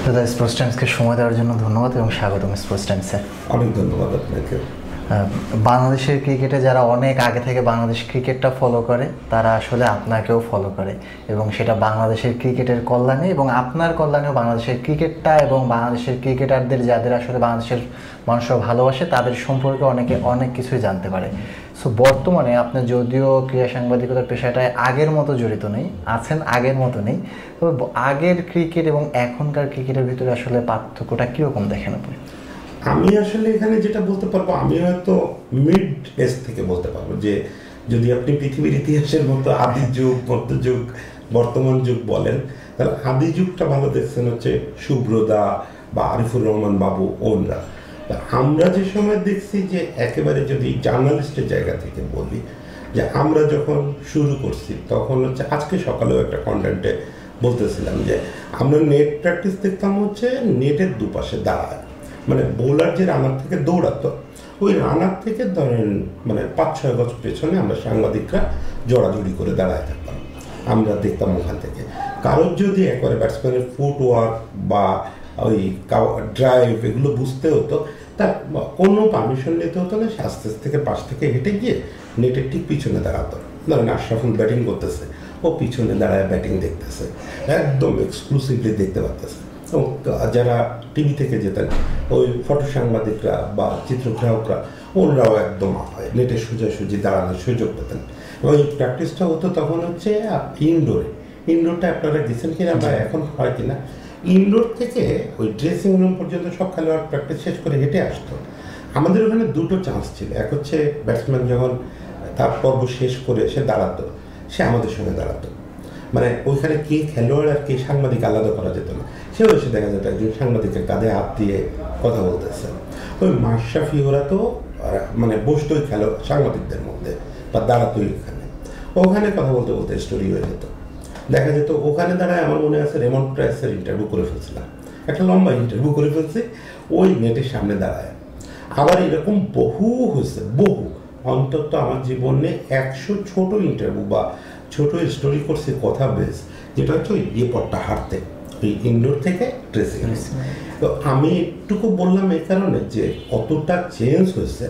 দাদা স্পোর্টস টাইমসকে সময় দেওয়ার জন্য ধন্যবাদ এবং স্বাগতম স্পোর্টস টাইমসে। অনেক ধন্যবাদ আপনাকে। বাংলাদেশের ক্রিকেটে যারা অনেক আগে থেকে বাংলাদেশ ক্রিকেটটা ফলো করে তারা আসলে আপনাকেও ফলো করে এবং সেটা বাংলাদেশের ক্রিকেটের কল্যাণে এবং আপনার কল্যাণেও বাংলাদেশের ক্রিকেটটা এবং বাংলাদেশের ক্রিকেটারদের যাদের আসলে বাংলাদেশের মানুষরা ভালোবাসে তাদের সম্পর্কে অনেকে অনেক কিছুই জানতে পারে। সো বর্তমানে আপনি যদিও ক্রীড়া সাংবাদিকতার পেশাটায় আগের মতো জড়িত নেই, আছেন আগের মতো নেই, তবে আগের ক্রিকেট এবং এখনকার ক্রিকেটের ভিতরে আসলে পার্থক্যটা কীরকম দেখেন আপনি? আমি আসলে এখানে যেটা বলতে পারবো, আমি হয়তো মিড এজ থেকে বলতে পারবো যে যদি আপনি পৃথিবীর ইতিহাসের মতো আদি যুগ, মধ্যযুগ, বর্তমান যুগ বলেন, তাহলে আদি যুগটা ভালো দেখছেন হচ্ছে শুভ্রদা বা আরিফুর রহমান বাবু ওনরা। আমরা যে সময় দেখছি যে একেবারে যদি জার্নালিস্টের জায়গা থেকে বলি যে আমরা যখন শুরু করছি তখন হচ্ছে আজকে সকালেও একটা কন্টেন্টে বলতেছিলাম যে আমরা নেট প্র্যাকটিস দেখতাম হচ্ছে নেটের দুপাশে দাঁড়ায়, মানে বোলার যে রানার থেকে দৌড়াতো ওই রানার থেকে ধরেন মানে 5-6 গজ পেছনে আমরা সাংবাদিকরা জড়াজড়ি করে দাঁড়ায় থাকতাম, আমরা দেখতাম ওখান থেকে। কারোর যদি একবারে ব্যাটসম্যানের ফুটওয়ার্ক বা ওই ড্রাইভ এগুলো বুঝতে হতো, তার কোনো পারমিশন নিতে হতো না, আস্তে থেকে পাশ থেকে হেঁটে গিয়ে নেটের ঠিক পিছনে দাঁড়াতো। ধরেন আশরাফুল ব্যাটিং করতেছে, ও পিছনে দাঁড়ায় ব্যাটিং দেখতেছে, একদম এক্সক্লুসিভলি দেখতে পারতেছে। যারা টিভি থেকে যেতেন ওই ফটো সাংবাদিকরা বা চিত্রগ্রাহকরা ওনারাও একদম নেটের সোজাসুজি দাঁড়ানোর সুযোগ পেতেন। ওই প্র্যাকটিসটা হতো তখন হচ্ছে ইনডোরটা আপনারা গেছেন কিনা বা এখন হয় কিনা, ইনডোর থেকে ওই ড্রেসিং রুম পর্যন্ত সব খেলোয়াড় প্র্যাকটিস শেষ করে হেঁটে আসতো। আমাদের ওখানে দুটো চান্স ছিল, এক হচ্ছে ব্যাটসম্যান যখন তার পর্ব শেষ করে সে দাঁড়াতো, সে আমাদের সঙ্গে দাঁড়াতো, মানে ওইখানে কে খেলোয়াড় আর কে সাংবাদিক আলাদা করা যেত না, সেও এসে দেখা যেত একজন সাংবাদিকের কাঁধে হাত দিয়ে কথা বলতেছে। ওই মাশরাফি ওরা তো মানে বসতোই সাংবাদিকদের মধ্যে বা দাঁড়াতোই ওখানে কথা বলতে বলতে স্টোরি হয়ে যেত। দেখা যেত ওখানে দাঁড়ায় আমার মনে আছে রেমন্ড প্রাইসের ইন্টারভিউ করে ফেলছিলাম, একটা লম্বা ইন্টারভিউ করে ফেলছি ওই নেটের সামনে দাঁড়ায়। আবার এরকম বহু হয়েছে, বহু, অন্তত আমার জীবনে 100 ছোট ইন্টারভিউ বা ছোট স্টোরি করছে কথা বেশ, যেটা হচ্ছে ওই পথটা হাঁটতে ওই ইনডোর থেকে ড্রেসিং। তো আমি একটুকু বললাম এই কারণে যে কতটা চেঞ্জ হয়েছে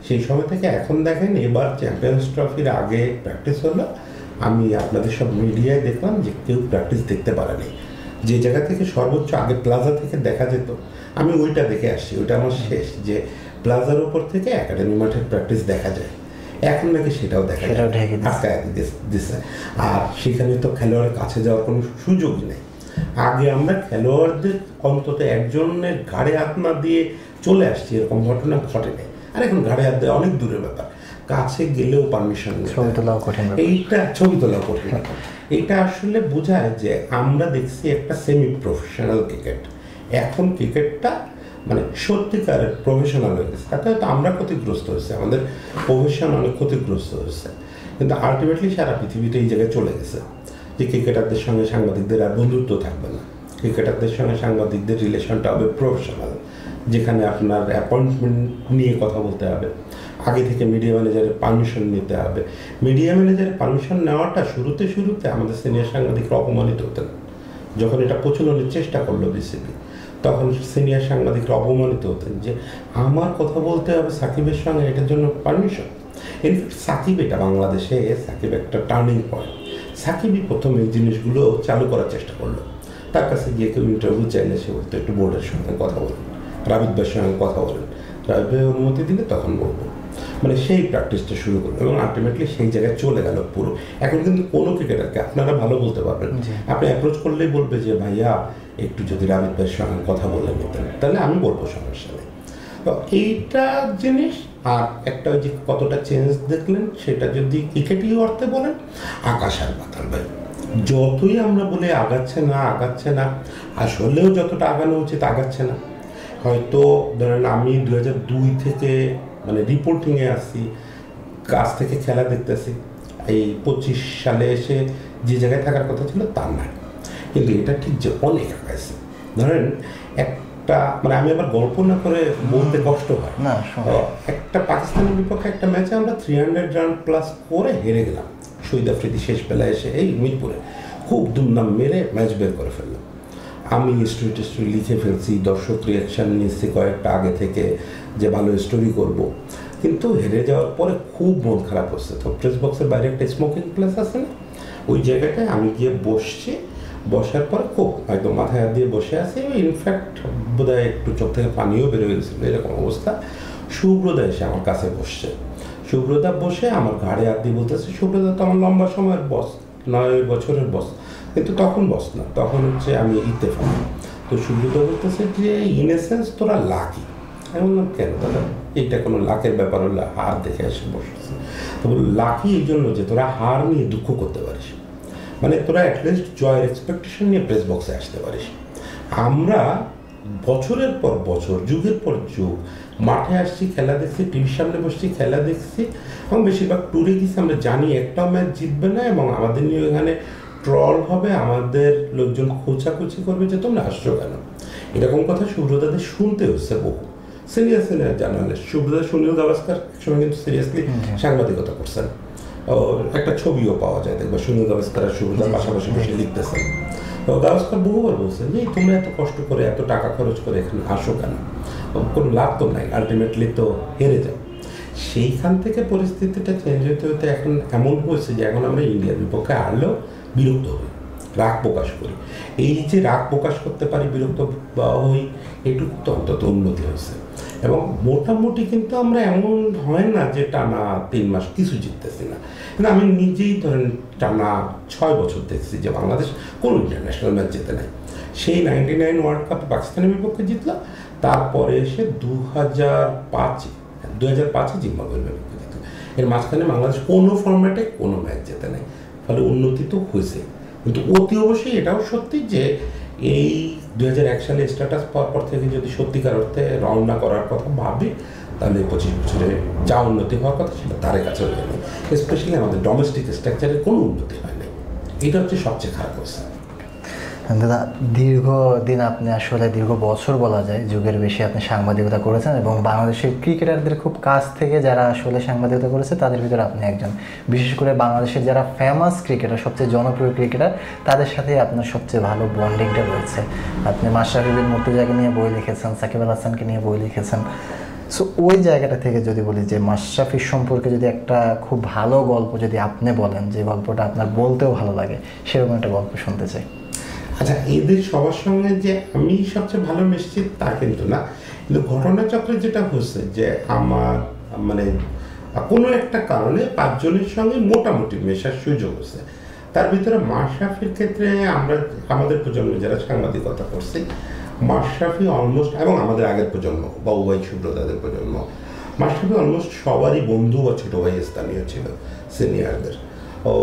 সেই সময় থেকে এখন। দেখেন এবার চ্যাম্পিয়ন্স ট্রফির আগে প্র্যাকটিস হলো, আমি আপনাদের সব মিডিয়ায় দেখলাম যে কেউ প্র্যাকটিস দেখতে পারেনি। যে জায়গা থেকে সর্বোচ্চ আগে প্লাজা থেকে দেখা যেত, আমি ওইটা দেখে আসছি, ওইটা আমার শেষ, যে প্লাজার উপর থেকে একাডেমি মাঠের প্র্যাকটিস দেখা যায়। এখন নাকি সেটাও দেখা যায় দিচ্ছে, আর সেখানে তো খেলোয়াড়ের কাছে যাওয়ার কোনো সুযোগই নেই। আগে আমরা খেলোয়াড়দের অন্তত একজনের ঘাড়ে হাত না দিয়ে চলে আসছি, এরকম ঘটনা ঘটে নেই। আর এখন ঘাড়ে হাত দেওয়া অনেক দূরের ব্যাপার, কাছে গেলেও পারমিশন, ছবি তোলাও কঠিন। এইটা আসলে বোঝায় যে আমরা দেখছি একটা সেমি প্রফেশনাল ক্রিকেট। এখন ক্রিকেটটা মানে সত্যিকারের প্রফেশনাল হয়ে গেছে, তাতে হয়তো আমরা ক্ষতিগ্রস্ত হয়েছে, আমাদের প্রফেশন অনেক ক্ষতিগ্রস্ত হয়েছে, কিন্তু আলটিমেটলি সারা পৃথিবীতে এই জায়গায় চলে গেছে যে ক্রিকেটারদের সঙ্গে সাংবাদিকদের আর বন্ধুত্ব থাকবে না, ক্রিকেটারদের সঙ্গে সাংবাদিকদের রিলেশনটা হবে প্রফেশনাল, যেখানে আপনার অ্যাপয়েন্টমেন্ট নিয়ে কথা বলতে হবে, আগে থেকে মিডিয়া ম্যানেজারের পারমিশন নিতে হবে। মিডিয়া ম্যানেজারের পারমিশন নেওয়াটা শুরুতে আমাদের সিনিয়র সাংবাদিকরা অপমানিত হতেন। যখন এটা প্রচলনের চেষ্টা করলো বিসিবি, তখন সিনিয়র সাংবাদিকরা অপমানিত হতেন যে আমার কথা বলতে হবে সাকিবের সঙ্গে, এটার জন্য পারমিশন। ইনফ্যাক্ট সাকিব, এটা বাংলাদেশে সাকিব একটা টার্নিং পয়েন্ট। সাকিবই প্রথম এই জিনিসগুলো চালু করার চেষ্টা করলো। তার কাছে গিয়ে কেউ ইন্টারভিউ চাইলে সে বলতো একটু বোর্ডের সঙ্গে কথা বলেন, রাবিদ ভাইয়ের সঙ্গে কথা বলেন, রাবিদ ভাই অনুমতি দিলে তখন বলবো, মানে সেই প্র্যাকটিসটা শুরু করলো এবং আলটিমেটলি সেই জায়গায় চলে গেল পুরো। এখন কিন্তু কোনো ক্রিকেটারকে আপনারা ভালো বলতে পারবেন, আপনি অ্যাপ্রোচ করলেই বলবে যে ভাইয়া একটু যদি রাবিদ ভাইয়ের সঙ্গে কথা বলে নিতেন, তাহলে আমি বলবো সমস্যা নেই। তো এইটা জিনিস। আর একটা ওই যে কতটা চেঞ্জ দেখলেন, সেটা যদি ক্রিকেটই অর্থে বলেন, আকাশ আর পাতাল ভাই। যতই আমরা বলে আগাচ্ছে না, আসলেও যতটা আগানো উচিত আগাচ্ছে না। হয়তো ধরেন আমি 2002 থেকে মানে রিপোর্টিংয়ে আসছি, কাছ থেকে খেলা দেখতেছি, এই 25 সালে এসে যে জায়গায় থাকার কথা ছিল তা না, কিন্তু এটা ঠিক যে অনেক আগাইছে। ধরেন একটা মানে আমি আবার গল্প না করে বলতে কষ্ট হয় না, একটা পাকিস্তানের বিপক্ষে একটা ম্যাচে আমরা 300 রান প্লাস করে হেরে গেলাম, শহীদ আফ্রিদি শেষ বেলায় এসে এই মিরপুরে খুব দুমদাম মেরে ম্যাচ বের করে ফেললাম। আমি স্টোরি টেস্টোরি লিখে ফেলছি, দর্শক রিয়াকশান নিচ্ছি কয়েকটা আগে থেকে যে ভালো স্টোরি করব, কিন্তু হেরে যাওয়ার পরে খুব মন খারাপ হচ্ছে। তো প্রেস বক্সের বাইরে একটা স্মোকিং প্লেস আছে না, ওই জায়গাটায় আমি গিয়ে বসছি, বসার পর খুব একদম মাথায় হাত দিয়ে বসে আছি, ইনফ্যাক্ট বোধহয় একটু চোখ থেকে পানিও বেরোয় গেছিলো এরকম অবস্থা। সুব্রতা এসে আমার কাছে বসছে, সুব্রতা বসে আমার ঘাড়ে হাত দিয়ে বলতেছে, সুব্রতা তো আমার লম্বা সময়ের বস, 9 বছরের বস, কিন্তু তখন বস না, তখন হচ্ছে আমি ইত্তেফাক। তো সুব্রতা বলতেছে যে ইনেসেন্স তোরা লাকি। আমি বললাম কেন দাদা, এইটা কোনো লাকের ব্যাপার হলে হার দেখে এসে বসেছে। তো বলল লাকি এই জন্য যে তোরা হার নিয়ে দুঃখ করতে পারিস, মানে তোরা অ্যাটলিস্ট জয়ের এক্সপেকটেশন নিয়ে প্রেস বক্সে আসতে পারিস। আমরা বছরের পর বছর, যুগের পর যুগ মাঠে আসছি, খেলা দেখছি, টিভির সামনে বসছি, খেলা দেখছি, এবং বেশিরভাগ ট্যুরে গেছি, আমরা জানি একটাও ম্যাচ জিতবে না, এবং আমাদের নিয়ে এখানে ট্রল হবে, আমাদের লোকজন খোঁচাখুচি করবে যে তোমরা আসছো কেন। এরকম কথা সুব্রতাদের শুনতে হচ্ছে বহু সিনিয়র জার্নালিস্ট। সুব্রতা সুনীল গাভাস্কার একসময় কিন্তু সিরিয়াসলি সাংবাদিকতা করছেন, একটা ছবিও পাওয়া যায়, দেখবে সুনীল গাভাস্কার আর সুব্রতার পাশাপাশি বসে লিখতেছেন। তো গাভাস্কার বহুবার বলছেন যে তোমরা এত কষ্ট করে এত টাকা খরচ করে এখানে আসো কেন, কোনো লাভ তো নাই, আলটিমেটলি তো হেরে যাও। সেইখান থেকে পরিস্থিতিটা চেঞ্জ হতে হতে এখন এমন হয়েছে যে এখন আমরা ইন্ডিয়ার বিপক্ষে হারলেও বিরক্ত হই, রাগ প্রকাশ করি। এই যে রাগ প্রকাশ করতে পারি, বিরক্ত হই, এটুকু তো অন্তত উন্নতি হয়েছে। এবং মোটামুটি কিন্তু আমরা এমন হয় না যে টানা 3 মাস কিছু জিততেছি না, কিন্তু আমি নিজেই ধরেন টানা 6 বছর দেখছি যে বাংলাদেশ কোনো ইন্টারন্যাশনাল ম্যাচ জেতে নাই। সেই 99 ওয়ার্ল্ড কাপে পাকিস্তানের বিপক্ষে জিতল, তারপরে এসে 2005 জিম্বাবুয়ের বিপক্ষে জিতল। এর মাঝখানে বাংলাদেশ কোনো ফরম্যাটে কোনো ম্যাচ জেতে নাই, ফলে উন্নতি তো হয়েছে। কিন্তু অতি অবশ্যই এটাও সত্যি যে এই 2001 সালে স্ট্যাটাস পাওয়ার পর থেকে যদি সত্যিকার অর্থে রওনা করার কথা ভাবি, তাহলে 25 বছরে যা উন্নতি হওয়ার কথা সেটা তার কাছে হয়নি। স্পেশালি আমাদের ডোমেস্টিক স্ট্রাকচারের কোনো উন্নতি হয়নি, এটা হচ্ছে সবচেয়ে খারাপ অবস্থা। দাদা, দীর্ঘদিন আপনি আসলে দীর্ঘ বছর বলা যায় যুগের বেশি আপনি সাংবাদিকতা করেছেন, এবং বাংলাদেশের ক্রিকেটারদের খুব কাছ থেকে যারা আসলে সাংবাদিকতা করেছে তাদের ভিতরে আপনি একজন। বিশেষ করে বাংলাদেশের যারা ফেমাস ক্রিকেটার, সবচেয়ে জনপ্রিয় ক্রিকেটার, তাদের সাথে আপনার সবচেয়ে ভালো বন্ডিংটা রয়েছে। আপনি মাশরাফি বিন মুর্তজাকে নিয়ে বই লিখেছেন, সাকিব আল হাসানকে নিয়ে বই লিখেছেন। সো ওই জায়গাটা থেকে যদি বলি যে মাশরাফির সম্পর্কে যদি একটা খুব ভালো গল্প যদি আপনি বলেন, যে গল্পটা আপনার বলতেও ভালো লাগে, সেরকম একটা গল্প শুনতে চাই। আচ্ছা, এদের সবার সঙ্গে যে আমি সবচেয়ে ভালো মিশছি তা কিন্তু না, কিন্তু ঘটনাচক্রে যেটা হচ্ছে যে আমার মানে কোনো একটা কারণে 5 জনের সঙ্গে মোটামুটি মেশার সুযোগ হচ্ছে। তার ভিতরে মাশরাফির ক্ষেত্রে আমরা আমাদের প্রজন্মে যারা সাংবাদিকতা করছি, মাশরাফি অলমোস্ট, এবং আমাদের আগের প্রজন্ম বাবু ভাই সুব্রতাদের প্রজন্ম, মাশরাফি অলমোস্ট সবারই বন্ধু বা ছোটো ভাই স্থানীয় ছিল সিনিয়রদের। ও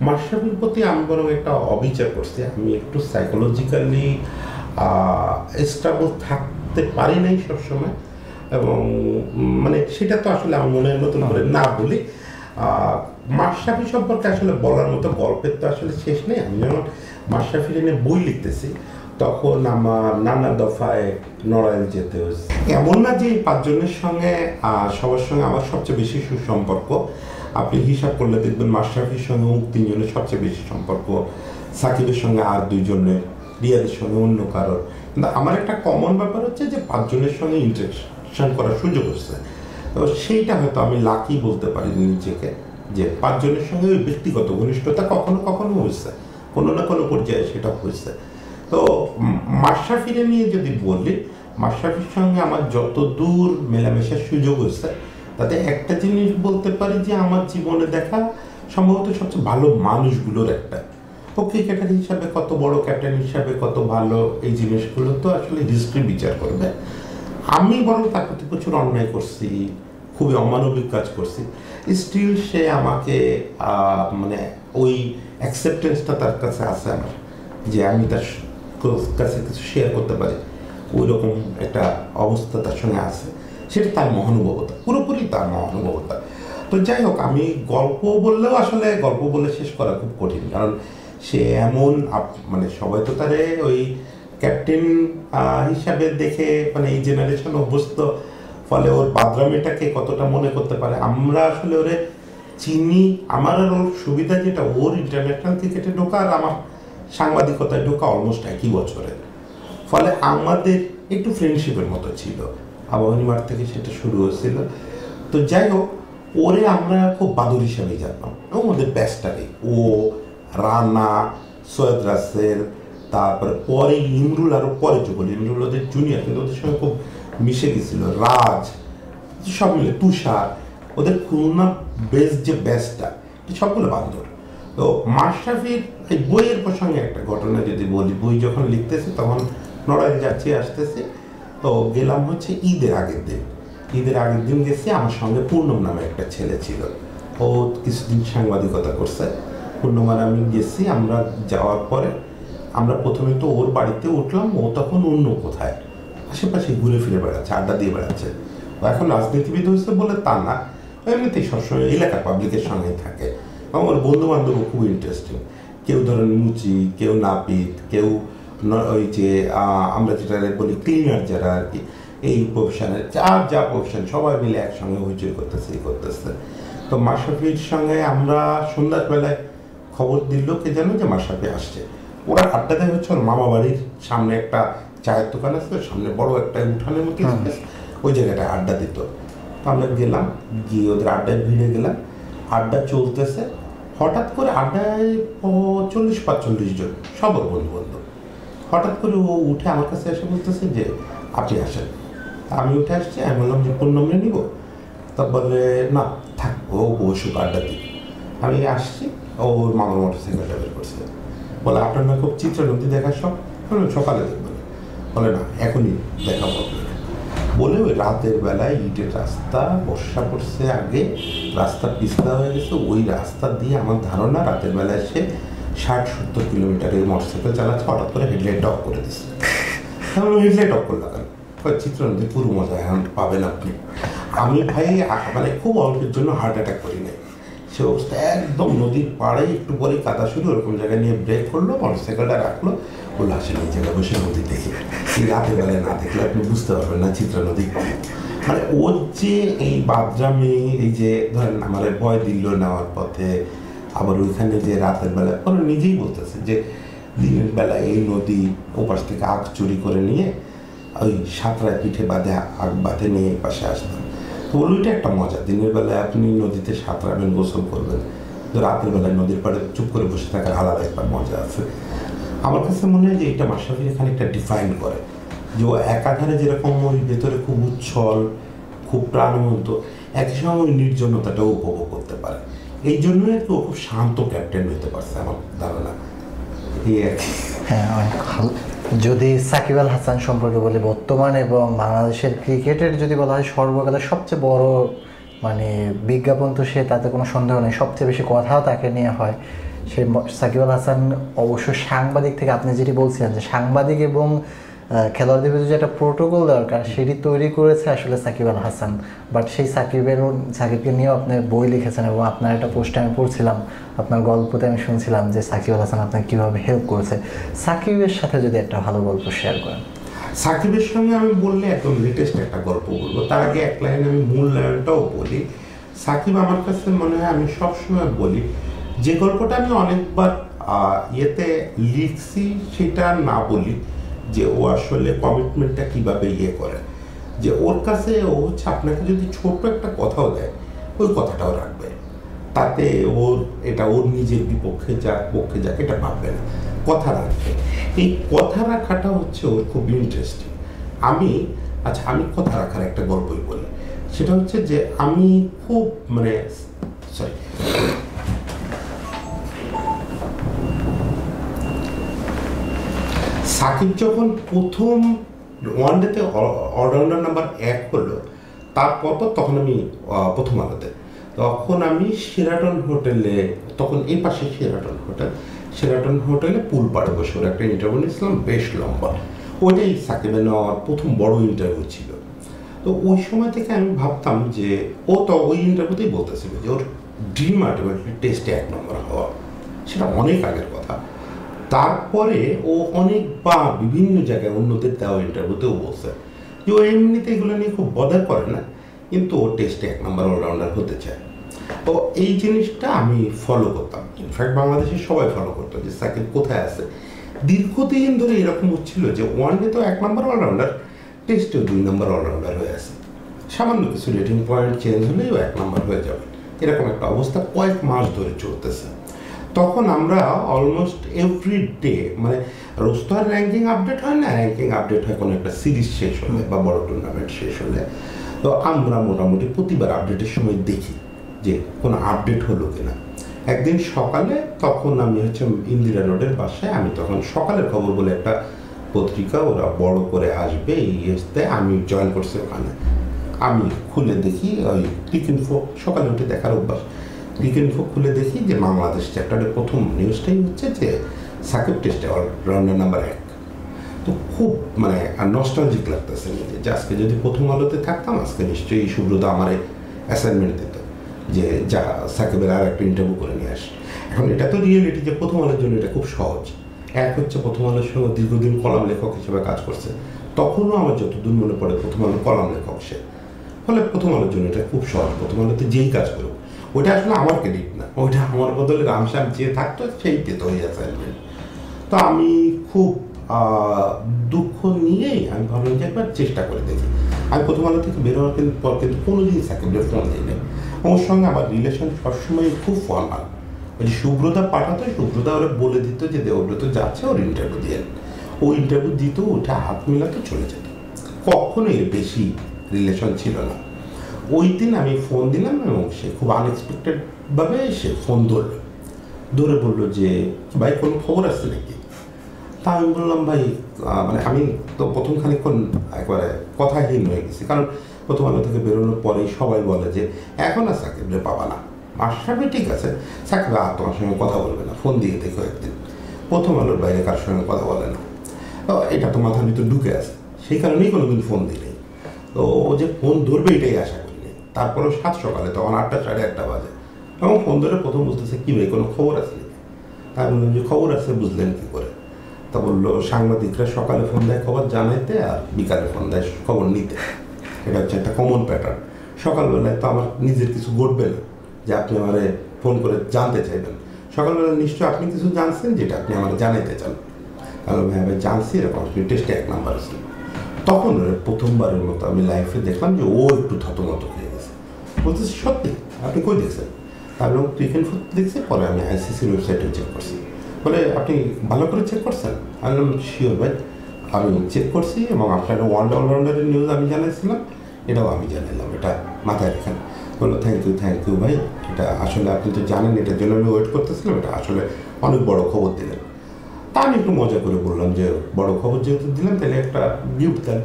মাশরাফির প্রতি আমি বরং একটা অবিচার করছি, আমি একটু সাইকোলজিক্যালি স্টেবল থাকতে পারি নাই সবসময়, এবং মানে সেটা তো আসলে আমার মনে হয় নতুন করে না বলি। মাশরাফি সম্পর্কে আসলে বলার মতো গল্পের তো আসলে শেষ নেই। আমি যখন মাশরাফির নিয়ে বই লিখতেছি তখন আমার নানা দফায় নড়াইল যেতে হয়েছে। এমন না যে 5 জনের সঙ্গে সবার সঙ্গে আমার সবচেয়ে বেশি সুসম্পর্ক, আপনি হিসাব করলে দেখবেন মাশরাফির সঙ্গে 3 জনের সবচেয়ে বেশি সম্পর্ক, সাকিবের সঙ্গে আর 2 জনের, রিয়াদের সঙ্গে অন্য কারোর। কিন্তু আমার একটা কমন ব্যাপার হচ্ছে যে 5 জনের সঙ্গে ইন্টারেকশন করার সুযোগ হচ্ছে। তো সেইটা হয়তো আমি লাকি বলতে পারি নিজেকে, যে 5 জনের সঙ্গে ওই ব্যক্তিগত ঘনিষ্ঠতা কখনো কখনো হয়েছে, কোনো না কোনো পর্যায়ে সেটা হয়েছে। তো মাশরাফিরে নিয়ে যদি বলি, মাশরাফির সঙ্গে আমার যত দূর মেলামেশার সুযোগ হয়েছে, তাতে একটা জিনিস বলতে পারি যে আমার জীবনে দেখা সম্ভবত সবচেয়ে ভালো মানুষগুলোর একটা। ও ক্রিকেটার হিসাবে কত বড়, ক্যাপ্টেন হিসাবে কত ভালো, এই জিনিসগুলো তো আসলে হিস্ট্রি বিচার করবে। আমি বরং তার প্রতি প্রচুর অন্যায় করছি, খুবই অমানবিক কাজ করছি, স্টিল সে আমাকে মানে ওই অ্যাকসেপ্টেন্সটা তার কাছে আছে আমার, যে আমি তার কাছে কিছু শেয়ার করতে পারি, ওই রকম একটা অবস্থা তার সঙ্গে আছে। সেটা তার মহানুভবতা, পুরোপুরি তার মহানুভবতা। তো যাই হোক, আমি গল্প বললেও আসলে গল্প বলে শেষ করা খুব কঠিন, কারণ সে এমন মানে সবাই তো তারে ওই ক্যাপ্টেন হিসাবে দেখে মানে এই জেনারেশন অভ্যস্ত, ফলে ওর বাদরামিটাকে কতটা মনে করতে পারে। আমরা আসলে ওরে চিনি, আমার আর ওর সুবিধা যেটা, ওর ইন্টারন্যাশনাল ক্রিকেটে ঢোকা আর আমার সাংবাদিকতায় ঢোকা অলমোস্ট একই বছরে। ফলে আমাদের একটু ফ্রেন্ডশিপের মতো ছিল, আবাহনী মাঠ থেকে সেটা শুরু হয়েছিল। তো যাই হোক, ওরে আমরা খুব বাদুর হিসাবে জানতাম এবং ওদের ব্যাস্টারে ও, রানা, সৈয়দ রাসেল, তারপরে পরে ইমরুল, আরও পরে চলে ইমরুল ওদের জুনিয়র, কিন্তু ওদের সঙ্গে খুব মিশে গেছিল, রাজ, সব মিলে তুষার, ওদের খুলনা বেস যে ব্যাসটা সবগুলো বান্দর। তো মাশরাফির এই বইয়ের প্রসঙ্গে একটা ঘটনা যদি বলি, বই যখন লিখতেছে তখন নড়াইল যাচ্ছি আসতেছে, তো গেলাম হচ্ছে ঈদের আগের দিন গেছি। আমার সঙ্গে পূর্ণম নামে একটা ছেলে ছিল, ও কিছুদিন সাংবাদিকতা করছে। পূর্ণম আর আমি গেছি। আমরা যাওয়ার পরে আমরা প্রথমে তো ওর বাড়িতে উঠলাম, ও তখন অন্য কোথায় আশেপাশে ঘুরে ফিরে বেড়াচ্ছে, আড্ডা দিয়ে বেড়াচ্ছে। ও এখন রাজনীতিবিদ হয়েছে বলে তা না, এমনিতেই সবসময় এলাকার পাবলিকের সঙ্গে থাকে। আমার বন্ধু বান্ধবও খুব ইন্টারেস্টিং, কেউ ধরেন মুচি, কেউ নাপিত, কেউ ওই যে আমরা যেটা বলি ক্লিনার যারা আর কি, এই প্রফেশনের যা প্রফেশন সবাই মিলে একসঙ্গে হইচই করতেছে। তো মাশরাফির সঙ্গে আমরা সন্ধ্যার বেলায় খবর দিল কে জানো যে মাশরাফি আসছে। ওরা আড্ডা দেয় হচ্ছে ওর মামা বাড়ির সামনে একটা চায়ের দোকান আছে, সামনে বড় একটা উঠানের মতো, ওই জায়গাটায় আড্ডা দিত। তো আমরা গেলাম, গিয়ে ওদের আড্ডায় ভিড়ে গেলাম। আড্ডা চলতেছে, হঠাৎ করে আড্ডায় 40-45 জন, সব ওর বন্ধু। হঠাৎ করে ও উঠে আমার কাছে এসে বলতেছে যে আপনি আসেন। আমি উঠে আসছি, আমি বললাম যে পূর্ণমে নিব। তা বলে না থাক, ও বসুক আড্ডা দিই। আমি আসছি, ওর মামার মোটরসাইকেলটা বের করছে, বলে আপনার না খুব চিত্র নদী দেখার সব, সকালে দেখবেন। বলে না এখনই দেখাবো আপনাকে। বলে ওই রাতের বেলায় ইটের রাস্তা, বর্ষা পড়ছে আগে, রাস্তা পিছলা হয়ে গেছে, ওই রাস্তা দিয়ে আমার ধারণা রাতের বেলায় সে 60-70 কিলোমিটারের মোটরসাইকেল চালাচ্ছে, হঠাৎ করে হেডলাইট অফ করে দিচ্ছে। হেডলাইট অফ করে লাগান, চিত্র নদী পুরো মজা এখন পাবেন আপনি। আমি ভাই মানে খুব অল্পের জন্য হার্ট অ্যাটাক করি নাই, সে অবস্থা একদম নদীর পাড়ে, একটু পরে কাদা শুরু, ওরকম জায়গায় নিয়ে ব্রেক করলো, মোটরসাইকেলটা রাখলো, বললো আসেন এই জায়গায় বসে নদী দেখে। রাতের বেলায় না দেখলে আপনি বুঝতে পারবেন না চিত্রা নদী। মানে ওর যে এই বাদরামি, এই যে ধরেন আমার ভয় দিল নেওয়ার পথে, আবার ওইখানে যে রাতের বেলায় ওরা নিজেই বলতেছে যে দিনের বেলায় এই নদী ওপাশ থেকে আখ চুরি করে নিয়ে ওই সাঁতরায় পিঠে বাঁধে আগ বাঁধে নিয়ে এই পাশে আসতাম। তো ওইটা একটা মজা, দিনের বেলায় আপনি নদীতে সাঁতরাবেন, গোসল করবেন, তো রাতের বেলায় নদীর পাড়ে চুপ করে বসে থাকার আলাদা একটা মজা আছে। আমার কাছে মনে হয় যে এটা মাশরাফির এখানে একটা ডিফাইন করে যে ও একাধারে যেরকম ওই ভেতরে খুব উচ্ছল, খুব প্রাণবন্ত, একই সময় ওই নির্জনতাটাও উপভোগ করতে পারে। এই জন্যই আর কি ও খুব শান্ত ক্যাপ্টেন হতে পারছে আমার ধারণা, এই আর কি। হ্যাঁ, অনেক ভালো। যদি সাকিব আল হাসান সম্পর্কে বলি, বর্তমান এবং বাংলাদেশের ক্রিকেটের যদি বলা হয় সর্বকালের সবচেয়ে বড় মানে বিজ্ঞাপন, তো সে তাতে কোনো সন্দেহ নেই, সবচেয়ে বেশি কথাও তাকে নিয়ে হয়। সেই সাকিব আল হাসান অবশ্য সাংবাদিক থেকে, আপনি যেটি বলছিলেন যে সাংবাদিক এবং খেলোয়াড়দের ভিতরে যে একটা প্রোটোকল দরকার, সেটি তৈরি করেছে আসলে সাকিব আল হাসান। বাট সেই সাকিবকে নিয়েও আপনি বই লিখেছেন, এবং আপনার একটা পোস্টে আমি পড়ছিলাম, আপনার গল্পতে আমি শুনছিলাম যে সাকিব আল হাসান আপনাকে কীভাবে হেল্প করেছে। সাকিবের সাথে যদি একটা ভালো গল্প শেয়ার করেন। সাকিবের সঙ্গে আমি বললে একদম লেটেস্ট একটা গল্প বলবো, তার আগে এক লাইন আমি মূল লাইনটাও বলি। সাকিব আমার কাছে মনে হয়, আমি সবসময় বলি যে গল্পটা আমি অনেকবার ইয়েতে লিখছি, সেটা না বলি যে ও আসলে কমিটমেন্টটা কিভাবে ইয়ে করে, যে ওর কাছে ও হচ্ছে আপনাকে যদি ছোট্ট একটা কথাও দেয়, ওই কথাটাও রাখবে, তাতে ওর নিজের বিপক্ষে যাক পক্ষে যাক এটা ভাববে না, কথা রাখবে। এই কথা রাখাটা হচ্ছে ওর খুব ইন্টারেস্টিং। আমি কথা রাখার একটা গল্পই বলি, সেটা হচ্ছে যে আমি খুব সাকিব যখন প্রথম ওয়ানডেতে অলরাউন্ডার নাম্বার 1 হলো, তারপর তখন আমি প্রথম আলোতে, তখন আমি শেরাটন হোটেলে, তখন এই পাশে শেরাটন হোটেলে পুল পাড়ে বসে ওর একটা ইন্টারভিউ নিয়েছিলাম, বেশ লম্বা। ওইটাই সাকিবের নেওয়ার প্রথম বড় ইন্টারভিউ ছিল। তো ওই সময় থেকে আমি ভাবতাম যে ও তো ওই ইন্টারভিউতেই বলতেছিল যে ওর ড্রিম আলটিমেটলি টেস্টে 1 নম্বর হওয়া, সেটা অনেক আগের কথা। তারপরে ও অনেকবার বিভিন্ন জায়গায় অন্যদের দেওয়া ইন্টারভিউতেও বলছে যে ও এমনিতে এগুলো নিয়ে খুব বদার করে না, কিন্তু ও টেস্টে 1 নম্বর অলরাউন্ডার হতে চায়। তো এই জিনিসটা আমি ফলো করতাম, ইনফ্যাক্ট বাংলাদেশের সবাই ফলো করতো যে সাকিব কোথায় আছে। দীর্ঘদিন ধরে এরকম হচ্ছিল যে ওয়ানডে তো 1 নম্বর অলরাউন্ডার, টেস্টেও 2 নম্বর অলরাউন্ডার হয়ে আছে, সামান্য কিছু রেটিং পয়েন্ট চেঞ্জ হলেও 1 নম্বর হয়ে যাবে, এরকম একটা অবস্থা কয়েক মাস ধরে চলতেছে। তখন আমরা অলমোস্ট এভরি ডে, মানে রোজ তো আর র্যাঙ্কিং আপডেট হয় না, র্যাঙ্কিং আপডেট হয় কোনো একটা সিরিজ শেষ হলে বা বড় টুর্নামেন্ট শেষ হলে। তো আমরা মোটামুটি প্রতিবার আপডেটের সময় দেখি যে কোনো আপডেট হলো কিনা। একদিন সকালে, তখন আমি হচ্ছে ইন্দিরা রোডের বাসায়, আমি তখন সকালের খবর বলে একটা পত্রিকা ওরা বড় করে আসবে এই ইয়েতে, আমি জয়েন করছি ওখানে। আমি খুলে দেখি ওই ক্লিক ইনফো, সকালে উঠে দেখার অভ্যাস, ক্লিক ইনফো খুলে দেখি যে বাংলাদেশ চ্যাপ্টারের প্রথম নিউজটাই হচ্ছে যে সাকিব টেস্টে অলরাউন্ডার নাম্বার 1। তো খুব মানে নস্টালজিক লাগতেছে যে আজকে যদি প্রথম আলোতে থাকতাম, আজকে নিশ্চয়ই সুব্রতা আমার অ্যাসাইনমেন্ট দিত যে যা সাকিবের আর একটা ইন্টারভিউ করে নিয়ে আসে। এখন এটা তো রিয়েলিটি যে প্রথম আলোর জন্য এটা খুব সহজ। এক হচ্ছে প্রথম আলোর সঙ্গে দীর্ঘদিন কলাম লেখক হিসেবে কাজ করছে, তখনও আমার যতদূর মনে পড়ে প্রথম আলো কলাম লেখক সে, ফলে প্রথম আলোর জন্য এটা খুব সহজ। প্রথম আলোতে যেই কাজ করুক, ওইটা আসলে আমার ক্রেডিট না, ওইটা আমার বদলে রামশ্যাম যে থাকতো সেই পেত ওই অ্যাসাইনমেন্ট। তো আমি খুব দুঃখ নিয়েই আমি ভাবলাম যে একবার চেষ্টা করে দেখি। আমি প্রথম আলো থেকে বের হওয়ার পর কিন্তু কোনোদিন সাকিবের ফোন দিই নাই। ওর সঙ্গে আমার রিলেশন সবসময় খুব ফর্মাল। ওই যে সুব্রতা পাঠাতো, সুব্রতা ওরা বলে দিত যে দেবব্রত যাচ্ছে, ওর ইন্টারভিউ দিয়ে, ও ইন্টারভিউ দিত, ওটা হাত মিলাতো, চলে যেত। কখনো এর বেশি রিলেশন ছিল না। ওই দিন আমি ফোন দিলাম এবং সে খুব আনএক্সপেক্টেডভাবে সে ফোন ধরে বললো যে ভাই কোনো খবর আছে নাকি। তা আমি বললাম ভাই, মানে আমি তো প্রথম খানিকক্ষণ একবারে কথাহীন হয়ে গেছি, কারণ প্রথম আলো থেকে বেরোনোর পরেই সবাই বলে যে এখন আর সাকিবরে পাবা না। আশরাফি ঠিক আছে, সাকিব আর তোমার সঙ্গে কথা বলবে না, ফোন দিয়ে দেখো একদিন। প্রথম আলোর বাইরে কার সঙ্গে কথা বলে না, তো এটা তো মাথার ভিতরে ঢুকে আছে, সেই কারণেই কোনোদিন ফোন দিলেই। তো ও যে ফোন ধরবে এটাই আশা করিনি। তারপরেও 7 সকালে, তখন 8টা 8:30 বাজে, এবং ফোন ধরে প্রথম বুঝতেছে কী ভাই কোনো খবর আছে নাকি। তাই বললাম যে খবর আছে, বুঝলেন কী করে। তা বললো সাংবাদিকরা সকালে ফোন দেয় খবর জানাইতে, আর বিকালে ফোন দেয় খবর নিতে, এটা হচ্ছে একটা কমন প্যাটার্ন। সকালবেলায় তো আমার নিজের কিছু ঘটবে না যে আপনি আমারে ফোন করে জানতে চাইবেন, সকালবেলা নিশ্চয়ই আপনি কিছু জানছেন যেটা আপনি আমার জানাইতে চান। তাহলে ভাই আমি জানছি এরকম আপনি টেস্টে 1 নাম্বার আছে। তখন প্রথমবারের মতো আমি লাইফে দেখলাম যে ও একটু থতমত হয়ে গেছে, বলতেছে সত্যি আপনি কই দেখছেন। তারপরে ক্লিক ইনফো দেখছি, পরে আমি আইসিসির ওয়েবসাইটে চেক করছি, বলে আপনি ভালো করে চেক করছেন। আমি বললাম শিওর ভাই, আমি চেক করছি এবং আপনার ওয়ান অলরাউন্ডারের নিউজ আমি জানাইছিলাম, এটাও আমি জানাইলাম, এটা মাথায় রেখেন। বললো থ্যাংক ইউ ভাই, এটা আসলে আপনি তো জানেন, এটার জন্য আমি ওয়েট করতেছিলাম, এটা আসলে অনেক বড় খবর দিলেন। তা আমি একটু মজা করে বললাম যে বড় খবর যেহেতু দিলেন তাহলে একটা গিফট দেন।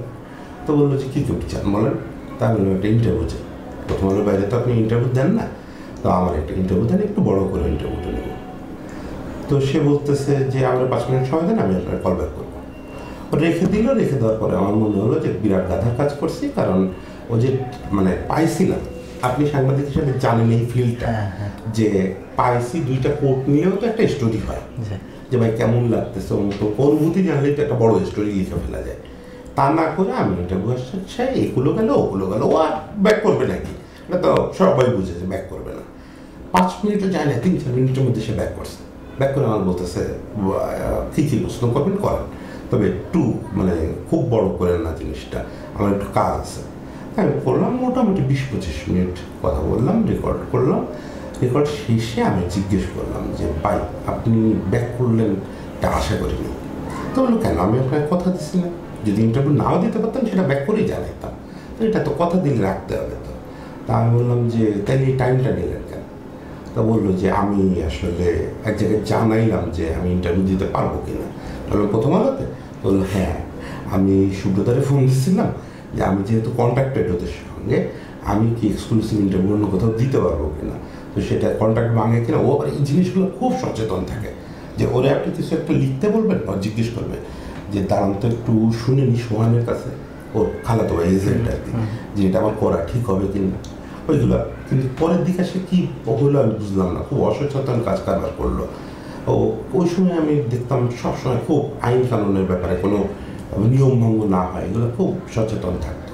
তো বললো যে কী গিফট চান বলেন। তা আমি বললাম একটা ইন্টারভিউ চাই, প্রথম আলোর বাইরে তো আপনি ইন্টারভিউ দেন না, তো আমার একটা ইন্টারভিউ দেন, একটু বড় করে ইন্টারভিউটা নেব। তো সে বলতেছে যে আমরা 5 মিনিট সময় দেন, আমি আপনার কল ব্যাক করবো। ও রেখে দিল, রেখে দেওয়ার পরে আমার মনে হলো যে বিরাট গাধার কাজ করছি, কারণ ও যে মানে পাইছিলাম, আপনি সাংবাদিক হিসাবে জানেন এই ফিল্ডটা, যে পাইছি 2টা কোট নিয়েও তো একটা স্টোরি হয় যে ভাই কেমন লাগতেছে, তো অনুভূতি জানলেই তো একটা বড় স্টোরি লিখে ফেলা যায়। তা না করে আমি ইন্টারভিউ আসছে, এগুলো গেল ওগুলো গেল, ও আর ব্যাক করবে নাকি, এটা তো সবাই বুঝে যে ব্যাক করবে না। 5 মিনিটও যায় না, 3-4 মিনিটের মধ্যে সে ব্যাক করছে। ব্যাক করে আমার বলতেছে কী কী প্রশ্ন করবেন করেন, তবে একটু মানে খুব বড় করেন না জিনিসটা, আমার একটু কাজ আছে। আমি করলাম মোটামুটি 20-25 মিনিট কথা বললাম, রেকর্ড করলাম। রেকর্ড শেষে আমি জিজ্ঞেস করলাম যে ভাই আপনি ব্যাক করলেন, এটা আশা করিনি। তো বললো কেন, আমি আপনাকে কথা দিচ্ছিলাম, যদি ইন্টারভিউ নাও দিতে পারতাম সেটা ব্যাক করেই জানাইতাম, তো এটা তো কথা দিলে রাখতে হবে। তো তা আমি বললাম যে তাইলে এই টাইমটা নিলেন কেন। তা বললো যে আমি আসলে এক জায়গায় জানাইলাম যে আমি ইন্টারভিউ দিতে পারবো কিনা। বললাম প্রথম আলোতে। বললো হ্যাঁ, আমি সুব্রতারে ফোন দিচ্ছিলাম যে আমি যেহেতু কন্ট্যাক্টেড ওদের সঙ্গে, আমি কি এক্সক্লুসিভ ইন্টারভিউ অন্য কোথাও দিতে পারবো কিনা, তো সেটা কন্ট্যাক্ট ভাঙে কিনা। ও আবার এই জিনিসগুলো খুব সচেতন থাকে, যে ওরা আপনি কিছু একটা লিখতে বলবেন বা জিজ্ঞেস করবে যে দাঁড়ান তো একটু শুনে নি সোহানের কাছে, ওর খালাতো এজেন্ট আর কি, যে এটা আমার করা ঠিক হবে কিনা, ওইগুলো। কিন্তু পরের দিকে সে কী হলো আমি বুঝলাম না, খুব অসচেতন কাজ কারবার করলো। ও ওই সময় আমি দেখতাম সবসময় খুব আইন কানুনের ব্যাপারে কোনো নিয়ম ভঙ্গ না হয় এগুলো খুব সচেতন থাকতো।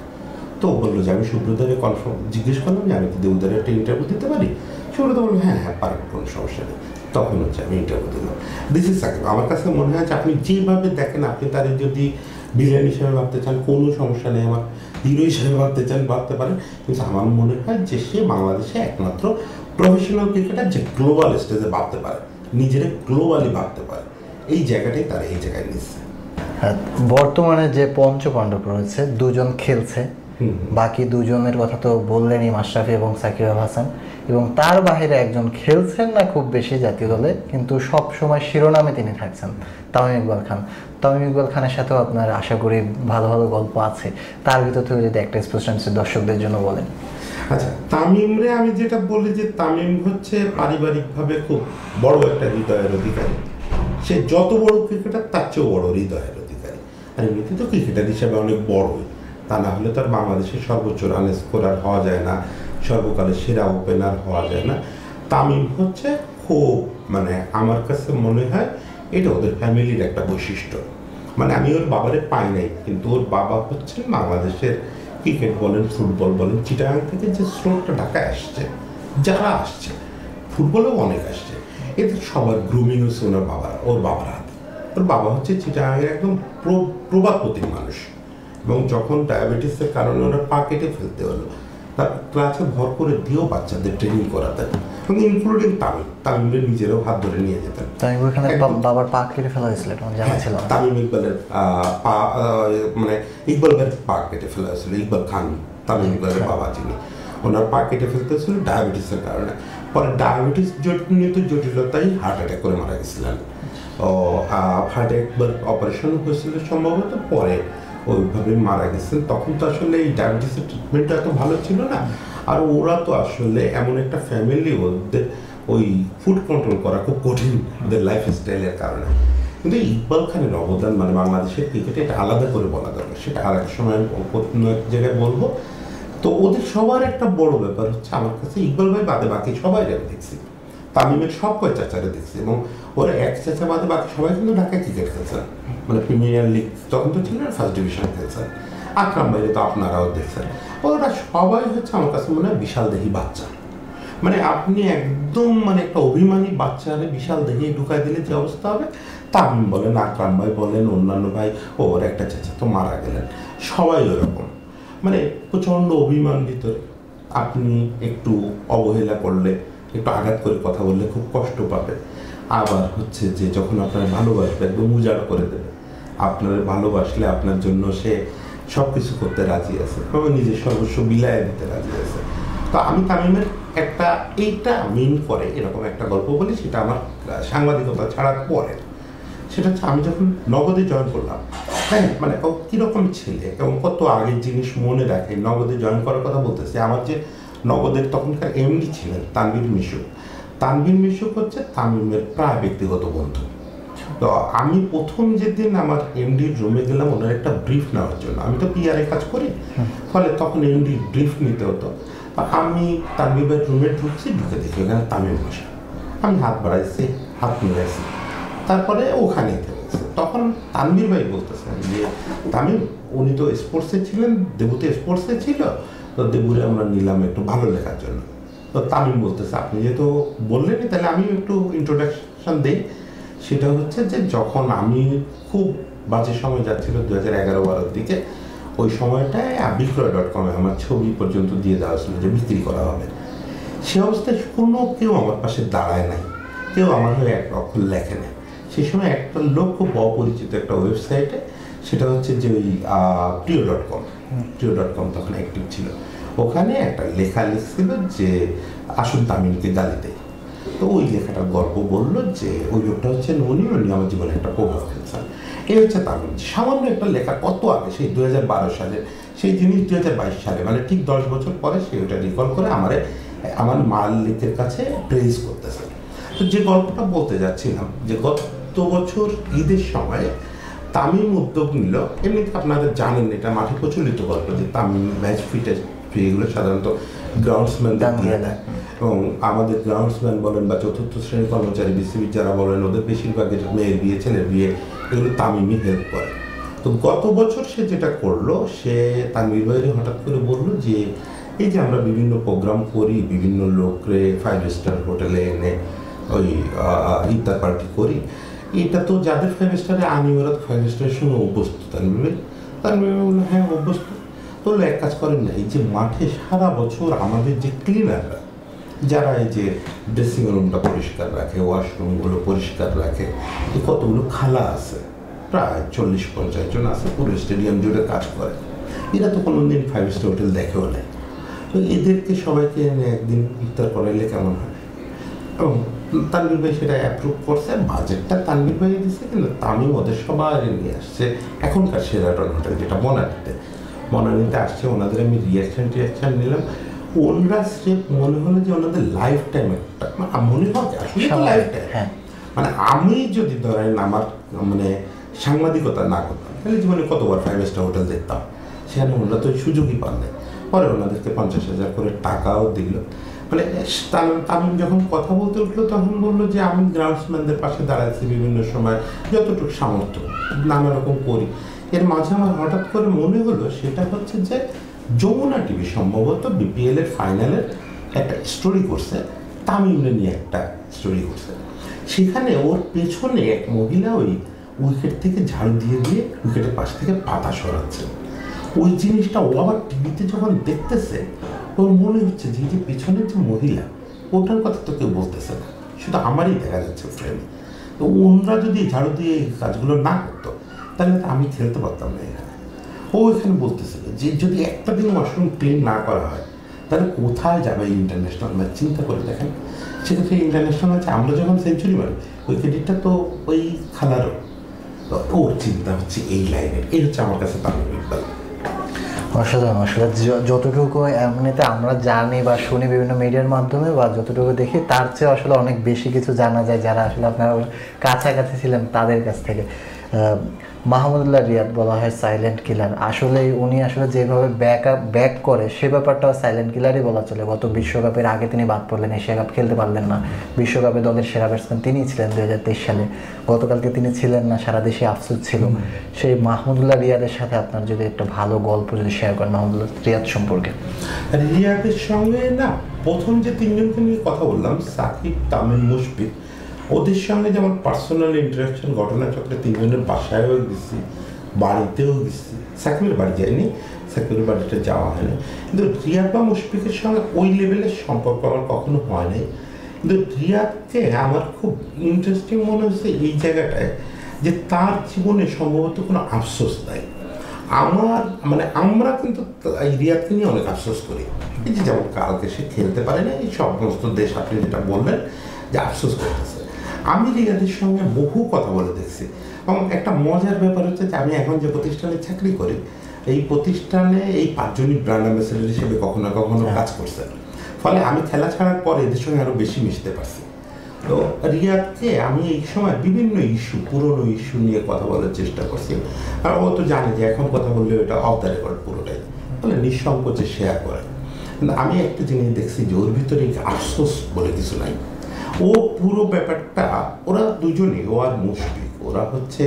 তো বললো যে আমি সুব্রতাকে কনফার্ম জিজ্ঞেস করলাম যে আমি কি দেবদারে একটা ইন্টারভিউ দিতে পারি। সুব্রতা বললো হ্যাঁ পারেন, কোনো সমস্যা নেই। তখন হচ্ছে আমি ইন্টারভিউ দিলাম। This is Sakib. আমার কাছে মনে হয় যে আপনি যেভাবে দেখেন, আপনি তার যদি ভিলেন হিসেবে ভাবতে চান কোনো সমস্যা নেই, আমার হিরো হিসেবে ভাবতে চান ভাবতে পারেন, কিন্তু আমার মনে হয় যে সে বাংলাদেশে একমাত্র প্রফেশনাল ক্রিকেটার যে গ্লোবাল স্টেজে ভাবতে পারে, নিজের গ্লোবালি ভাবতে পারে, এই জায়গাটাই তারা এই জায়গায় নিচ্ছে। বর্তমানে যে পঞ্চপাণ্ডব রয়েছে, দুজন খেলছে, বাকি দুজনের কথা তো বললেনই, মাশরাফি এবং সাকিব আল হাসান, এবং তার বাইরে একজন খেলছেন না খুব বেশি জাতীয় দলে, কিন্তু সব সময় শিরোনামে তিনি থাকছেন, তামিম ইকবাল খান। তামিম ইকবাল খানের সাথেও আপনার আশা করি ভালো ভালো গল্প আছে, তার ভিতর থেকে যদি একটা এক্সপ্রেশন দর্শকদের জন্য বলেন। আচ্ছা, তামিমরে আমি যেটা বলি যে তামিম হচ্ছে পারিবারিকভাবে খুব বড় একটা হৃদয়ের অধিকারী। সে যত বড় ক্রিকেটার তার চেয়েও বড় হৃদয়ের অধিকারী। আর এমনিতে তো ক্রিকেটার হিসেবে অনেক বড়ই, তা না হলে তো আর বাংলাদেশের সর্বোচ্চ রান স্কোরার হওয়া যায় না, সর্বকালের সেরা ওপেনার হওয়া যায় না। তামিম হচ্ছে খুব, মানে আমার কাছে মনে হয় এটা ওদের ফ্যামিলির একটা বৈশিষ্ট্য। মানে আমি ওর বাবারে পাই নাই, কিন্তু ওর বাবা হচ্ছে বাংলাদেশের ক্রিকেট বলেন, ফুটবল বলেন, চিটাগাং থেকে যে স্রোতটা ঢাকায় আসছে, যারা আসছে, ফুটবলেও অনেক আসছে, এদের সবার গ্রুমিং হচ্ছে ওর বাবার হাতে। ওর বাবা হচ্ছে চিটাগাংয়ের একদম প্রবাদপতির মানুষ, এবং যখন ডায়াবেটিসের কারণে ওরা পা কেটে ফেলতে হলো, তার ক্লাসে ভর করে দিয়েও বাচ্চাদের ট্রেনিং করাতেন, এবং ইনক্লুডিং তামিমের নিজেরও হাত ধরে নিয়ে যেতেন। বাবার পা কেটে ফেলা হয়েছিল, জানা ছিল না। তামিম ইকবালের পা, মানে ইকবালের পা কেটে ফেলা হয়েছিল। ইকবাল খান তামিম ইকবালের বাবা, যিনি, ওনার পা কেটে ফেলতে হয়েছিল ডায়াবেটিসের কারণে। পরে ডায়াবেটিস জনিত জটিলতায় হার্ট অ্যাটাক করে মারা গেছিলেন। ও হার্ট একবার অপারেশন হয়েছিল সম্ভবত, পরে ওইভাবে মারা গেছেন। তখন তো আসলে এই ডায়াবেটিসের ট্রিটমেন্টটা এত ভালো ছিল না, আর ওরা তো আসলে এমন একটা ফ্যামিলি, ওদের ওই ফুড কন্ট্রোল করা খুব কঠিন ওদের লাইফ স্টাইলের কারণে। কিন্তু ইকবাল খানের অবদান মানে বাংলাদেশের ক্রিকেটে এটা আলাদা করে বলা দরকার, সেটা আর এক সময় অন্য এক জায়গায় বলবো। তো ওদের সবার একটা বড় ব্যাপার হচ্ছে, আমার কাছে ইকবাল ভাই বাদে বাকি সবাই দেখছি, তামিমের সব কয় চাচারে দেখছি, এবং ওরা এক চাচা বাদে বাকি সবাই কিন্তু ঢাকায় ক্রিকেট খেলছেন, মানে প্রিমিয়ার লিগ তখন তো ছিল না, ফার্স্ট ডিভিশন খেলছেন। আকরাম ভাইরে তো আপনারাও দেখছেন। ওরা সবাই হচ্ছে আমার কাছে মনে হয় বিশাল দেহি বাচ্চা। মানে আপনি একদম মানে একটা অভিমানী বাচ্চারে বিশাল দেহি ঢুকাই দিলে যে অবস্থা হবে, তামিম বলেন, আকরাম ভাই বলেন, অন্যান্য ভাই, ওর একটা চাচা তো মারা গেলেন, সবাই ওরকম, মানে প্রচণ্ড অভিমান ভিতরে। আপনি একটু অবহেলা করলে, একটু আঘাত করে কথা বললে খুব কষ্ট পাবে। আবার হচ্ছে যে যখন আপনার ভালোবাসবে একদম উজাড় করে দেবে, আপনার ভালোবাসলে আপনার জন্য সে সব কিছু করতে রাজি আছে, নিজের সর্বস্ব বিলায় দিতে রাজি আছে। তো আমি তামিমের একটা এইটা মিন করে এরকম একটা গল্প বলি, সেটা আমার সাংবাদিকতা ছাড়ার পরে। সেটা হচ্ছে আমি যখন নগদে জয়েন করলাম, হ্যাঁ, মানে কীরকম ছেলে এবং কত আগের জিনিস মনে রাখে। নগদে জয়েন করার কথা বলতেছি, আমার যে নগদের তখনকার এমডি ছিলেন তানভীর মিশুক। তানভীর মিশুক হচ্ছে তামিমের প্রায় ব্যক্তিগত বন্ধু। তো আমি প্রথম যেদিন আমার এমডির রুমে গেলাম ওনার একটা ব্রিফ নেওয়ার জন্য, আমি তো পিআরে কাজ করি, ফলে তখন এমডির ব্রিফ নিতে হতো। আমি তানভীরের রুমে ঢুকছি, ঢুকে দেখি ওখানে তামিম বসে। আমি হাত বাড়াইছি, হাত মিলাইছি, তারপরে ওখানে থেকেছে। তখন তানভীর ভাই বলতেছেন যে তামিম, উনি তো স্পোর্টসে ছিলেন, দেবুতে স্পোর্টসে ছিল, তো দেবুরে আমরা নিলাম একটু ভালো লেখার জন্য। তো তামিম বলতেছে, আপনি যেহেতু বললেনই তাহলে আমি একটু ইন্ট্রোডাকশন দিই। সেটা হচ্ছে যে যখন আমি খুব বাজে সময় যাচ্ছিল 2011-12 দিকে, ওই সময়টায় বিক্রয়.com আমার ছবি পর্যন্ত দিয়ে দেওয়া ছিল যে বিক্রি করা হবে। সে অবস্থায় কোনো কেউ আমার পাশে দাঁড়ায় নাই, কেউ আমার হয়ে এক অক্ষর লেখে নেয়। সেই সময় একটা লোক খুব অপরিচিত একটা ওয়েবসাইটে, সেটা হচ্ছে যে ওই প্রিয়.com তখন অ্যাক্টিভ ছিল, ওখানে একটা লেখা লিখছিল যে আসুন তামিমকে গালি দেয়। তো ওই লেখাটার গল্প বললো যে ওই লোকটা হচ্ছে উনি আমার জীবনে একটা প্রভাব ফেলছেন। এই হচ্ছে তামিম। সামান্য একটা লেখা, কত আগে, সেই 2012 সালে, সেই জিনিস 2022 সালে, মানে ঠিক 10 বছর পরে সে ওটা রিকল করে আমার মালিকের কাছে প্রেজ করতেছে। তো যে গল্পটা বলতে যাচ্ছিলাম, যে গত বছর ঈদের সময় তামিম উদ্যোগ নিল, এমনিতে আপনারা জানেন এটা মাঠে প্রচলিত গল্প যে তামিম ম্যাচ এগুলো সাধারণত গ্রাউন্ডসম্যান দিয়ে দেয়, এবং আমাদের গ্রাউন্ডসম্যান বলেন বা চতুর্থ শ্রেণীর কর্মচারী বিসিবির যারা বলেন, ওদের বেশিরভাগের মেয়ের বিয়ে, ছেলের বিয়ে, এগুলো তামিমই হেল্প করে। তো গত বছর সে যেটা করলো, সে তানভীর ভাইরে হঠাৎ করে বললো যে এই যে আমরা বিভিন্ন প্রোগ্রাম করি, বিভিন্ন লোকরে 5 স্টার হোটেলে এনে ওই ইফতার পার্টি করি, এটা তো যাদের 5 স্টারে আনি ওরা তো 5 স্টারের সঙ্গে অভ্যস্ত। তানভীর বললো হ্যাঁ অভ্যস্ত। বললো এক কাজ করেন না, এই যে মাঠে সারা বছর আমাদের যে ক্লিনাররা যারা এই যে ড্রেসিং রুমটা পরিষ্কার রাখে, ওয়াশরুমগুলো পরিষ্কার রাখে, এই কতগুলো খালা আছে, প্রায় 40-50 জন আছে, পুরো স্টেডিয়াম জুড়ে কাজ করে। এরা তো কোনোদিন 5 স্টার হোটেল দেখেও নেই। তো এদেরকে সবাইকে এনে একদিন ইফতার করাইলে কেমন হয়? এবং তানভীর ভাই সেটা অ্যাপ্রুভ করছে, বাজেটটা তানভীর ভাই দিচ্ছে, কিন্তু তামিম ওদের সবাই নিয়ে আসছে এখনকার সেরাটন হোটেল যেটা বনানীতে আসছে। ওনাদের আমি রিয়াকশন নিলাম। ওনারা স্রেফ মনে হলো যে ওনাদের লাইফ টাইম একটা মনে হয় আসলে তো লাইফ টাইম। মানে আমি যদি ধরেন আমার মানে সাংবাদিকতা না করতাম তাহলে জীবনে কতবার 5 স্টার হোটেল দেখতাম, সেখানে ওনারা তো সুযোগই পান না। পরে ওনাদেরকে 50,000 করে টাকাও দিল। মানে তামিম যখন কথা বলতে উঠলো তখন বললো যে আমি গ্রাউন্ডসম্যানদের পাশে দাঁড়াচ্ছি বিভিন্ন সময়, যতটুকু সামর্থ্য নানা রকম করি। এর মাঝে আমার হঠাৎ করে মনে হলো সেটা হচ্ছে যে যমুনা টিভি সম্ভবত বিপিএল এর ফাইনালের একটা স্টোরি করছে, তামিমরে নিয়ে একটা স্টোরি করছে। সেখানে ওর পেছনে এক মহিলা ওই উইকেট থেকে ঝাড়ু দিয়ে দিয়ে উইকেটের পাশ থেকে পাতা সরাচ্ছে। ওই জিনিসটা ও আবার টিভিতে যখন দেখতেছে ওর মনে হচ্ছে যে যে পেছনের যে মহিলা ওটার কথা তো কেউ বলতেছে না, শুধু আমারই দেখা যাচ্ছে ফ্রেমে। তো ওনরা যদি ঝাড়ু দিয়ে এই কাজগুলো না করতো তাহলে তো আমি খেলতে পারতাম না এখানে। ও এখানে বলতেছিল যে যদি একটা দিন ওয়াশরুম ক্লিন না করা হয় তাহলে কোথায় যাবে ইন্টারন্যাশনাল ম্যাচ? চিন্তা করে দেখেন, সেক্ষেত্রে ইন্টারন্যাশনাল ম্যাচে আমরা যখন সেঞ্চুরি মারি ওই ক্রেডিটটা তো ওই খেলারও। তো ওর চিন্তা হচ্ছে এই লাইনের। এই হচ্ছে আমার কাছে তামিম ইকবাল। অসাধারণ। আসলে যতটুকু এমনিতে আমরা জানি বা শুনি বিভিন্ন মিডিয়ার মাধ্যমে বা যতটুকু দেখি তার চেয়ে আসলে অনেক বেশি কিছু জানা যায় যারা আসলে আপনারা কাছাকাছি ছিলেন তাদের কাছ থেকে। মাহমুদুল্লাহ রিয়াদ বলা হয় সাইলেন্ট কিলার। আসলে উনি আসলে যেভাবে ব্যাক করে সে ব্যাপারটাও সাইলেন্ট কিলারই বলা চলে। গত বিশ্বকাপের আগে তিনি বাদ পড়লেন, এশিয়া কাপ খেলতে পারলেন না। বিশ্বকাপে দলের সেরা ব্যাটসম্যান তিনিই ছিলেন 2023 সালে। গতকালকে তিনি ছিলেন না, সারা দেশে আফসোস ছিল। সেই মাহমুদুল্লাহ রিয়াদের সাথে আপনার যদি একটা ভালো গল্প যদি শেয়ার করেন মাহমুদুল্লাহ রিয়াদ সম্পর্কে। রিয়াদের সঙ্গে না প্রথম যে তিনজনকে নিয়ে কথা বললাম, সাকিব, তামিম, মুশফিক, ওদের সঙ্গে যেমন পার্সোনাল ইন্টারাকশন ঘটনাচক্রে তিনজনের বাসায়ও গেছি, বাড়িতেও গেছি। সাকিবের বাড়ি যায়নি, সাকিবের বাড়িটা যাওয়া হয়নি। কিন্তু রিয়াদ বা মুশফিকের সঙ্গে ওই লেভেলের সম্পর্ক আমার কখনো হয় নাই। কিন্তু রিয়াদকে আমার খুব ইন্টারেস্টিং মনে হচ্ছে এই জায়গাটায় যে তার জীবনে সম্ভবত কোনো আফসোস নাই। আমার মানে আমরা কিন্তু এই রিয়াদকে নিয়ে অনেক আফসোস করি। এই যে যেমন কালকে সে খেলতে পারে না, এই সমস্ত দেশ আপনি যেটা বললেন যে আফসোস করতেছে। আমি রিয়াদের সঙ্গে বহু কথা বলে দেখছি। এবং একটা মজার ব্যাপার হচ্ছে যে আমি এখন যে প্রতিষ্ঠানে চাকরি করি এই প্রতিষ্ঠানে এই 5 জনই ব্র্যান্ড অ্যাম্বাসেডর হিসেবে কখনো কখনো কাজ করছে। ফলে আমি খেলা ছাড়ার পরে এদের সঙ্গে আরও বেশি মিশতে পারছি। তো রিয়াদকে আমি এই সময় বিভিন্ন ইস্যু, পুরনো ইস্যু নিয়ে কথা বলার চেষ্টা করছি। আর ও তো জানে যে এখন কথা বললে এটা অফ দ্য রেকর্ড পুরোটাই, ফলে নিঃসংকোচে শেয়ার করে। কিন্তু আমি একটা জিনিস দেখছি যে ওর ভিতরে আফসোস বলে কিছু নাই। ও পুরো ব্যাপারটা, ওরা দুজনেই, ও আর মুশফিক, ওরা হচ্ছে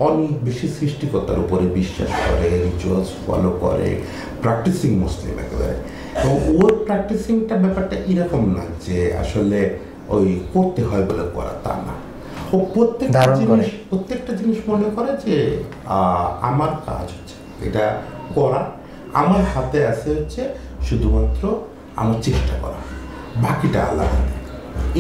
অনেক বেশি সৃষ্টিকর্তার উপরে বিশ্বাস করে, রিচুয়ালস ফলো করে, প্র্যাকটিসিং মুসলিম একেবারে। তো ওর প্র্যাকটিসিংটা ব্যাপারটা এরকম না যে আসলে ওই করতে হয় বলে করা, তা না। ও প্রত্যেকটা জিনিস মনে করে যে আমার কাজ হচ্ছে এটা করা, আমার হাতে আছে হচ্ছে শুধুমাত্র আমার চেষ্টা করা, বাকিটা আলাদা।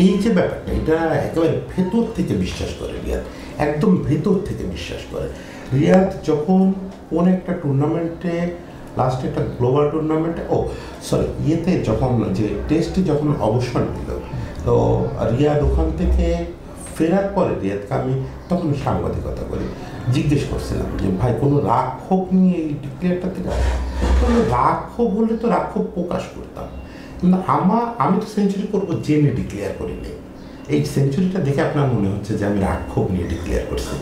এই যে ব্যাপারটা এটা একেবারে ভেতর থেকে বিশ্বাস করে রিয়াদ, একদম ভেতর থেকে বিশ্বাস করে। রিয়াদ যখন কোন একটা টুর্নামেন্টে, লাস্ট একটা গ্লোবাল টুর্নামেন্টে, ইয়েতে যখন যে টেস্টে যখন অবসর নিল, তো রিয়াদ ওখান থেকে ফেরার পরে রিয়াদকে আমি তখন সাংবাদিকতা করি, জিজ্ঞেস করছিলাম যে ভাই কোনো রাক্ষোভ নিয়ে এই ডিক্লেয়ারটা থেকে, কোনো রাক্ষোভ হলে তো রাক্ষোভ প্রকাশ করতাম, কিন্তু আমি তো সেঞ্চুরি করবো জেনে ডিক্লেয়ার করিনি। এই সেঞ্চুরিটা দেখে আপনার মনে হচ্ছে যে আমি রাক্ষোভ নিয়ে ডিক্লেয়ার করছি।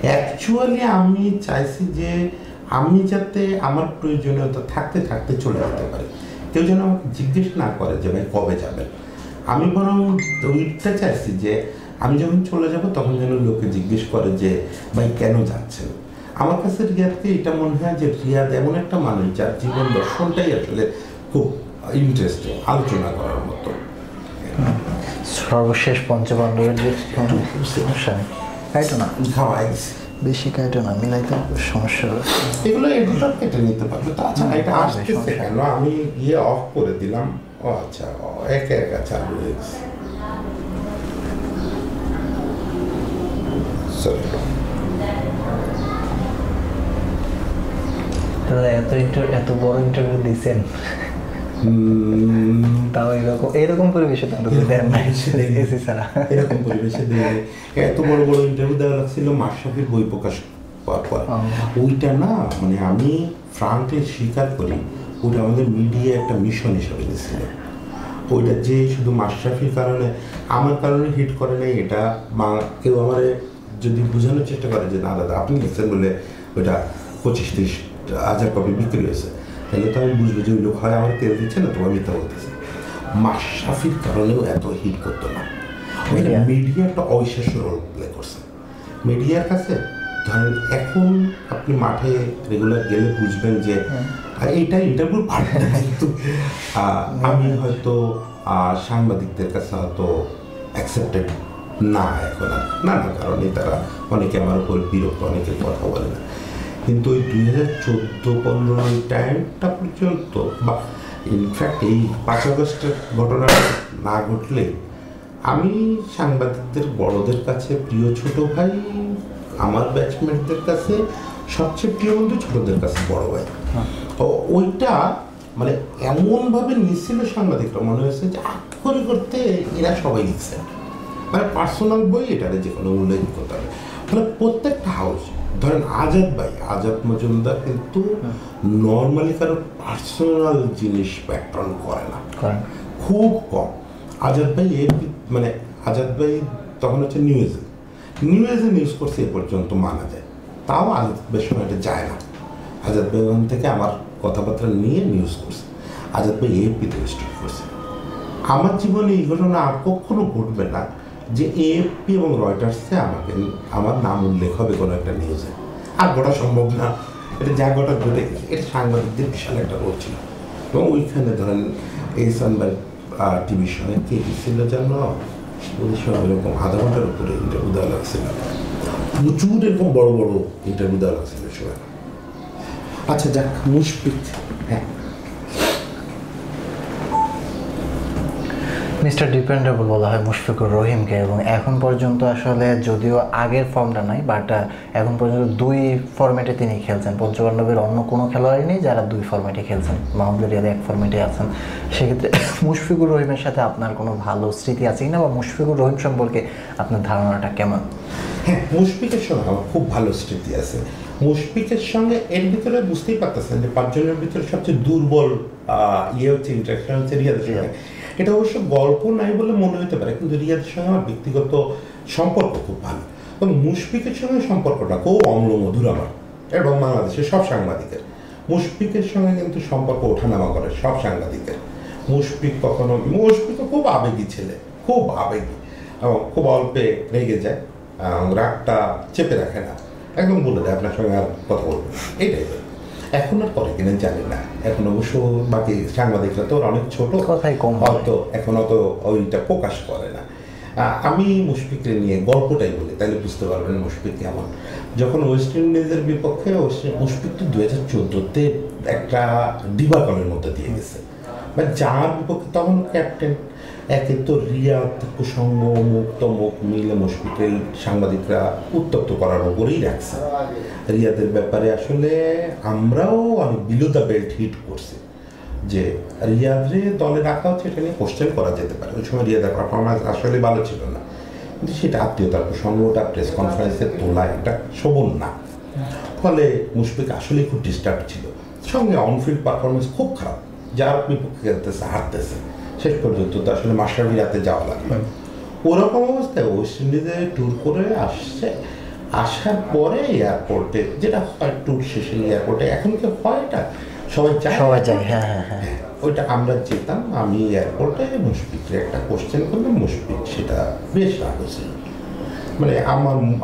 অ্যাকচুয়ালি আমি চাইছি যে আমি যাতে আমার প্রয়োজনীয়তা থাকতে থাকতে চলে যেতে পারি, কেউ যেন আমাকে জিজ্ঞেস না করে যে ভাই কবে যাবেন। আমি বরং ওইটা চাইছি যে আমি যখন চলে যাব তখন যেন লোকে জিজ্ঞেস করে যে ভাই কেন যাচ্ছেন। আমার কাছে রিয়াদকে এটা মনে হয় যে রিয়াদ এমন একটা মানুষ যার জীবন দর্শনটাই আসলে খুব ইন্টারেস্টিং, আলোচনা করার মতো। সর্বশেষ পঞ্চপাণ্ডবের যে সমস্যা কাইটো না খাওয়াই গেছে বেশি কাইটো না মিলাইতে সমস্যা হবে। এগুলো এডিটর কেটে নিতে পারবে। তাছাড়া এটা আসতেছে কেন, আমি অফ করে দিলাম। ও আচ্ছা, একা একা চালু হয়ে গেছে। এত বড় ইন্টারভিউ দিচ্ছেন, তাও এরকম পরিবেশে এরকম পরিবেশে দেয়। এত বড় বড় ইন্টারভিউ দেওয়া লাগছিল মাশরাফির বই প্রকাশ পাওয়ার পর। ওইটা না, মানে আমি ফ্রাঙ্কলি স্বীকার করি, ওটা আমাদের মিডিয়া একটা মিশন হিসাবে নিয়েছিল। ওইটা যে শুধু মাশরাফির কারণে, আমার কারণে হিট করে নাই, এটা কেউ আমার যদি বোঝানোর চেষ্টা করে যে না দাদা আপনি লিখছেন বলে ওইটা 25-30 হাজার কপি বিক্রি হয়েছে, তাহলে তো আমি বুঝবো যে ওই লোক হয় আমার তেল দিচ্ছে না, তোমার মিথ্যা বলতেছে। মাশরাফির কারণেও এত হিট করতো না। মিডিয়া একটা অবিশ্বাস্য রোল প্লে করছে মিডিয়ার কাছে। ধরেন এখন আপনি মাঠে রেগুলার গেলে বুঝবেন যে এইটা ইন্টারভিউ পার্ট না, কিন্তু আমি হয়তো সাংবাদিকদের কাছে হয়তো অ্যাকসেপ্টেড না এখন আর নানা কারণে। তারা অনেকে আমার উপর বিরক্ত, অনেকে কথা বলে না। কিন্তু ওই 2014-15 টাইমটা পর্যন্ত, বা ইনফ্যাক্ট এই 5 আগস্টের ঘটনাটা না ঘটলে আমি সাংবাদিকদের বড়দের কাছে প্রিয় ছোট ভাই, আমার ব্যাচমেটদের কাছে সবচেয়ে প্রিয় বন্ধু ছোটদের কাছে বড় ভাই। ওইটা মানে এমনভাবে নিচ্ছিল সাংবাদিকরা, মনে হয়েছে যে আক্ষরিক করতে এরা সবাই লিখছে, মানে পার্সোনাল বই এটারে যে কোনো উল্লেখ করতে হবে। মানে প্রত্যেকটা হাউস, ধরেন আজাদ মজুমদার কিন্তু নর্মালি কারো পার্সোনাল জিনিস প্যাটার্ন করে না, খুব কম। আজাদ ভাই তখন হচ্ছে নিউজে নিউজ করছে, এ পর্যন্ত মানা যায়। তাও আজাদ ভাইয়ের সময় এটা যায় না। আজাদ ভাই ওখান থেকে আমার কথাবার্তা নিয়ে নিউজ করছে, আজাদ ভাই এএফপিতে স্ট্রিট করছে। আমার জীবনে এই ঘটনা আর কখনো ঘটবে না যে এএফপি এবং রয়টার্সে আমার নাম উল্লেখ হবে কোনো একটা নিউজে, আর ঘটা সম্ভব না। এটা যা ঘটা ঘটে গেছে, এটা সাংবাদিকদের বিশাল একটা রোল ছিল। এবং ওইখানে ধরেন এহসান ভাই টিভির সঙ্গে কে ছিল যেন, ওই সময় এরকম আধা ঘন্টার উপরে ইন্টারভিউ দেওয়া লাগছিল, প্রচুর এরকম বড় বড় ইন্টারভিউ দেওয়া লাগছিল সময়। আচ্ছা যাক, মুশফিক, হ্যাঁ মিস্টার ডিপেন্ডেবল বলা হয় মুশফিকুর রহিমকে, এবং এখন পর্যন্ত আসলে যদিও আগের ফর্মটা নাই, বাট এখন পর্যন্ত 2 ফরম্যাটে তিনি খেলছেন। পঞ্চপাণ্ডবের অন্য কোনো খেলোয়াড়ই নেই যারা 2 ফরম্যাটে খেলছেন, মাহমুদুল রিয়াদ 1 ফরম্যাটে আছেন। সেক্ষেত্রে মুশফিকুর রহিমের সাথে আপনার কোনো ভালো স্মৃতি আছে কিনা, বা মুশফিকুর রহিম সম্পর্কে আপনার ধারণাটা কেমন? হ্যাঁ, মুশফিকের সঙ্গে আমার খুব ভালো স্মৃতি আছে। মুশফিকের সঙ্গে এর ভিতরে বুঝতেই পারতেছেন যে 5 জনের ভিতরে সবচেয়ে দুর্বল হচ্ছে ইন্টারাকশন হচ্ছে রিয়াদের সঙ্গে। এটা অবশ্য গল্প নাই বলে মনে হতে পারে, কিন্তু রিয়াদের সঙ্গে আমার ব্যক্তিগত সম্পর্ক খুব ভালো। এবং মুশফিকের সঙ্গে সম্পর্কটা খুব অম্লমধুর আমার এবং বাংলাদেশের সব সাংবাদিকের। মুশফিকের সঙ্গে কিন্তু সম্পর্ক ওঠানামা করে সব সাংবাদিকের। মুশফিকও খুব আবেগী ছেলে, খুব আবেগী, এবং খুব অল্পে রেগে যায়, রাগটা চেপে রাখে না, একদম বলে দেয় আপনার সঙ্গে আর কথা বলবে, এইটাই। এখন আর করে কিনা জানি না, এখন অবশ্য বাকি সাংবাদিকরা তো অনেক ছোট, কথাই কম, হয়তো এখন অত ওইটা প্রকাশ করে না। আমি মুশফিককে নিয়ে গল্পটাই বলি, তাহলে বুঝতে পারবেন মুশফিক কেমন। যখন ওয়েস্ট ইন্ডিজের বিপক্ষে মুশফিক তো 2014-তে একটা ডিবাকলের মধ্যে দিয়ে গেছে, যার বিপক্ষে তখন ক্যাপ্টেন। একে তো রিয়াদ কুসঙ্গ মুখ মিলে মুশফিকের সাংবাদিকরা উত্তপ্ত করার উপরেই রাখছে। রিয়াদের ব্যাপারে আসলে আমরাও অনেক বিলো দ্য বেল্ট হিট করছি যে রিয়াদরে দলে রাখা হচ্ছে, এটা নিয়ে কোশ্চেন করা যেতে পারে। ওই সময় রিয়াদের পারফরমেন্স আসলে ভালো ছিল না, কিন্তু সেটা আত্মীয়তার প্রসঙ্গটা প্রেস কনফারেন্সে তোলা এটা শোভন না। ফলে মুশফিক আসলেই খুব ডিস্টার্ব ছিল। সঙ্গে অনফিল্ড পারফরমেন্স খুব খারাপ, যার বিপক্ষে খেলতেছে হারতেছে, শেষ পর্যন্ত তো আসলে মাশরাফি রাতে যাওয়া লাগবে। ওরকম অবস্থায় ওয়েস্ট ইন্ডিজে ট্যুর করে আসছে, আসার পরে এয়ারপোর্টে যেটা হয়, ট্যুর শেষে এয়ারপোর্টে এখন কি হয়, এটা সবাই যায়, হ্যাঁ, ওইটা আমরা যেতাম। আমি এয়ারপোর্টে মুশফিককে একটা কোশ্চেন করলাম, মুশফিক সেটা বেশ রাগ হয়েছিল। মানে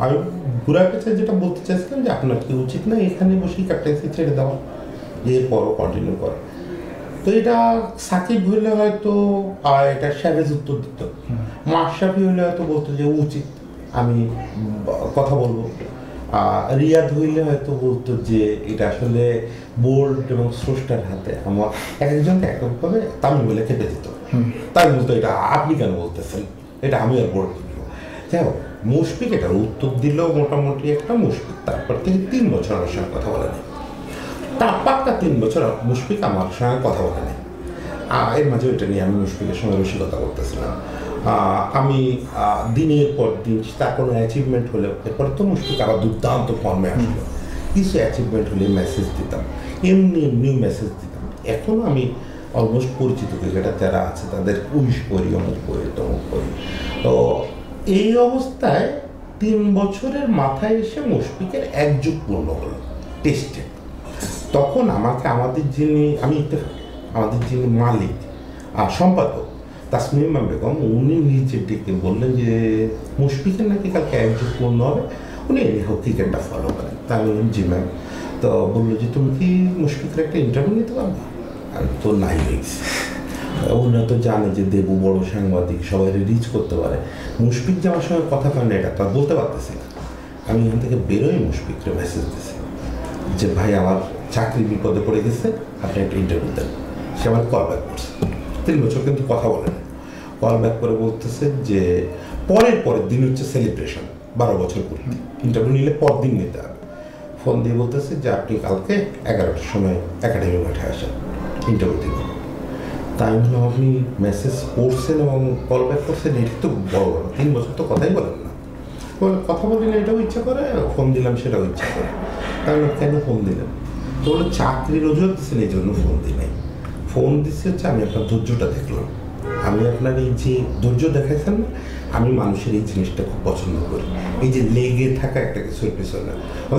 আমি ঘুরা পেছে যেটা বলতে চাইছিলাম যে আপনার কি উচিত না এখানে বসেই ক্যাপ্টেন্সি ছেড়ে দেওয়া, এরপরও কন্টিনিউ করা। তো এটা সাকিব হইলে হয়তো এটা স্যাভেজ উত্তর দিত, মাশরাফি হইলে হয়তো বলতো যে উচিত, আমি কথা বলবো। রিয়াদ হইলে হয়তো বলতো যে এটা আসলে বোর্ড এবং স্রষ্টার হাতে, আমার একজনকে এককভাবে তামিল বলে কেটে দিত, তাই বলতো এটা আপনি কেন বলতেছেন, এটা আমি আর বোর্ড দিব। যাই হোক, মুশফিক এটার উত্তর দিল মোটামুটি একটা। মুশফিক তারপর থেকে 3 বছর আমার সঙ্গে কথা বলেনি, তা পাক্কা 3 বছর মুশফিক আমার সঙ্গে কথা বলেনি। এর মাঝে ওইটা নিয়ে আমি মুশফিকের সঙ্গে রসিকতা করতেছিলাম। আমি দিনের পর দিন তার কোনো অ্যাচিভমেন্ট হলে, এরপরে তো মুশফিক আবার দুর্দান্ত ফর্মে আসলো, কিছু অ্যাচিভমেন্ট হলে মেসেজ দিতাম, এমনি এমনি মেসেজ দিতাম। এখনও আমি অলমোস্ট পরিচিত ক্রিকেটার যারা আছে তাদের উইশ করি, অমুক করি, তমুক করি। তো এই অবস্থায় 3 বছরের মাথায় এসে মুশফিকের 1 যুগ পূর্ণ হলো টেস্টে। তখন আমাকে আমাদের যিনি মালিক আর সম্পাদক তাসমিমা বেগম, উনি নিজে ডেকে বললেন যে মুশফিকের নাকি কালকে 1 যুগ পূর্ণ হবে, উনি ক্রিকেটটা ফলো করেন। তা আমি বললাম জি ম্যাম। তো বললো যে তুমি কি মুশফিকের একটা ইন্টারভিউ নিতে পারবে? আমি তো নাই হয়েছি। ওনারা তো জানে যে দেবু বড় সাংবাদিক, সবাই রিচ করতে পারে। মুশফিক যে আমার সঙ্গে কথা কয় না এটা তো আর বলতে পারতেছি না। আমি এখান থেকে বেরোই মুশফিককে মেসেজ দিয়েছি যে ভাই আমার চাকরি বিপদে পড়ে গেছে, আপনি একটা ইন্টারভিউ দেন। সে আমার কল ব্যাক করছে, 3 বছর কিন্তু কথা বলে না। কল ব্যাক করে বলতেছে যে পরের দিন হচ্ছে সেলিব্রেশন, 12 বছর পূর্তি, ইন্টারভিউ নিলে পর দিন নিতে হবে। ফোন দিয়ে বলতেছে যে আপনি কালকে 11টার সময় একাডেমি মাঠে আসেন, ইন্টারভিউ দিবেন। তাই বললাম আপনি মেসেজ করছেন এবং কল ব্যাক করছেন, এটা তো বড় বড় 3 বছর তো কথাই বলেন না। কথা বলেন এটাও ইচ্ছা করে, ফোন দিলাম সেটাও ইচ্ছা করে। তাই কেন ফোন দিলেন? তো বলে চাকরির অজুহাত দিচ্ছেন, এই জন্য ফোন দিই নাই। ফোন দিচ্ছে হচ্ছে আমি আপনার ধৈর্যটা দেখলাম, আমি আপনার এই যে ধৈর্য দেখাইছেন না, আমি মানুষের এই জিনিসটা খুব পছন্দ করি, এই যে লেগে থাকা একটা কিছুর পেছনে।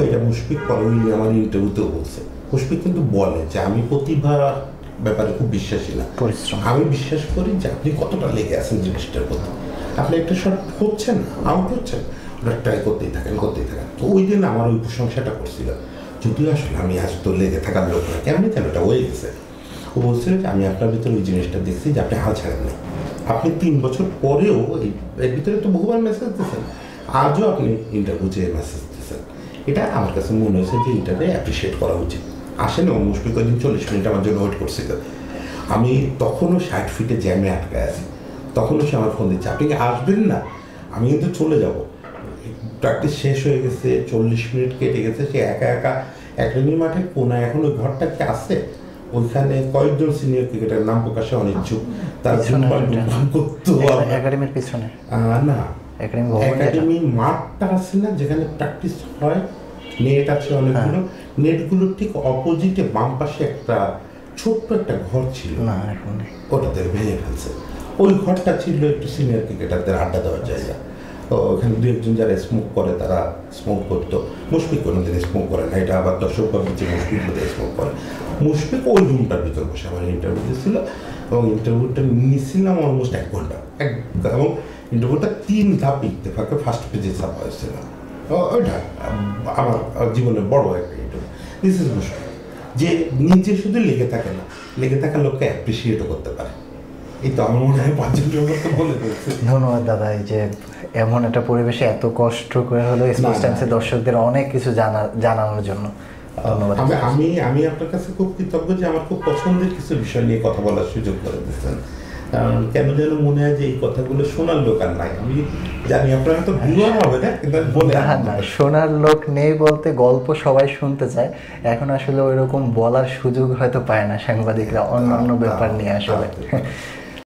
এটা মুশফিক পরে আমার ইন্টারভিউতেও বলছে। মুশফিক কিন্তু বলে যে আমি প্রতিভার ব্যাপারে খুব বিশ্বাসী না, আমি বিশ্বাস করি যে আপনি কতটা লেগে আছেন জিনিসটার প্রতি। আপনি একটা শট হচ্ছেন না, আউট হচ্ছেন, ওটা ট্রাই করতেই থাকেন। তো ওই দিন আমার ওই প্রশংসাটা করছিল, যদিও আসলে আমি আজ তো লেগে থাকার লোক না, কেমনি কেন ওটা হয়ে গেছে। ও বলছিল যে আমি আপনার ভিতরে ওই জিনিসটা দেখছি যে আপনি হাল ছাড়েন না, আপনি 3 বছর পরেও এর ভিতরে তো বহুবার মেসেজ দিচ্ছেন, আজও আপনি ইন্টারভিউ চেয়ে মেসেজ দিচ্ছেন। এটা আমার কাছে মনে হয়েছে যে এটাকে অ্যাপ্রিসিয়েট করা উচিত। আসেন মুশফিক ওই দিন 40 মিনিট আমার জন্য ওয়েট করছিল। আমি তখনও 60 ফিটে জ্যামে আটকায় আছি, তখনও সে আমার ফোন দিচ্ছে আপনি কি আসবেন না, আমি কিন্তু চলে যাব। প্র্যাকটিস শেষ হয়ে গেছে, 40 মিনিট কেটে গেছে, সে একা একা একাডেমি মাঠের কোনায় এখন ওই ঘরটা কি আছে, ওইখানে কয়েকজন সিনিয়র ক্রিকেটার নাম প্রকাশে অনিচ্ছুক, তার করতো একাডেমির পিছনে না, একাডেমি মাঠটা আছে না যেখানে প্র্যাকটিস হয়, নেট আছে অনেকগুলো, নেটগুলোর ঠিক অপোজিটে বাম পাশে একটা ছোট্ট একটা ঘর ছিল, ওটাতে ভেঙে ফেলছে। ওই ঘরটা ছিল একটু সিনিয়র ক্রিকেটারদের আড্ডা দেওয়ার জায়গা। ওখানে 2-1 যারা স্মোক করে তারা স্মোক করতো। মুশফিক কোনোদিন স্মোক করে না, এটা আবার দর্শক ভাবে যে মুশফিক বোধহয় স্মোক করে। মুশফিক ওই রুমটার ভিতর বসে আমার ইন্টারভিউ দিয়েছিল এবং ইন্টারভিউটা নিয়েছিলাম অলমোস্ট 1 ঘন্টা, এবং ইন্টারভিউটা 3 ধাপ ইত্তেফাকে ফার্স্ট পেজে ছাপা হয়েছিল। ওইটা আমার জীবনের বড় একটা ইন্টারভিউ। দিস ইজ মুশফিক, যে নিজে শুধু লেগে থাকে না, লেগে থাকা লোককে অ্যাপ্রিসিয়েটও করতে পারে। এই তো আমার মনে হয় 5 জন বলে ফেলছে। ধন্যবাদ দাদা, এই যে এমন একটা পরিবেশে এত কষ্ট করে হলো স্পোর্টস টাইমসের দর্শকদের অনেক কিছু জানানোর জন্য ধন্যবাদ। আমি আপনার কাছে খুব কৃতজ্ঞ যে আমার খুব পছন্দের কিছু বিষয় নিয়ে কথা বলার সুযোগ করে দিচ্ছেন। কারণ কেন যেন মনে হয় যে এই কথাগুলো শোনার লোক আর নাই। আমি জানি আপনারা তো ভিউয়ার হবে না, কিন্তু না, শোনার লোক নেই বলতে গল্প সবাই শুনতে চায়, এখন আসলে ওইরকম বলার সুযোগ হয়তো পায় না সাংবাদিকরা অন্যান্য ব্যাপার নিয়ে আসলে।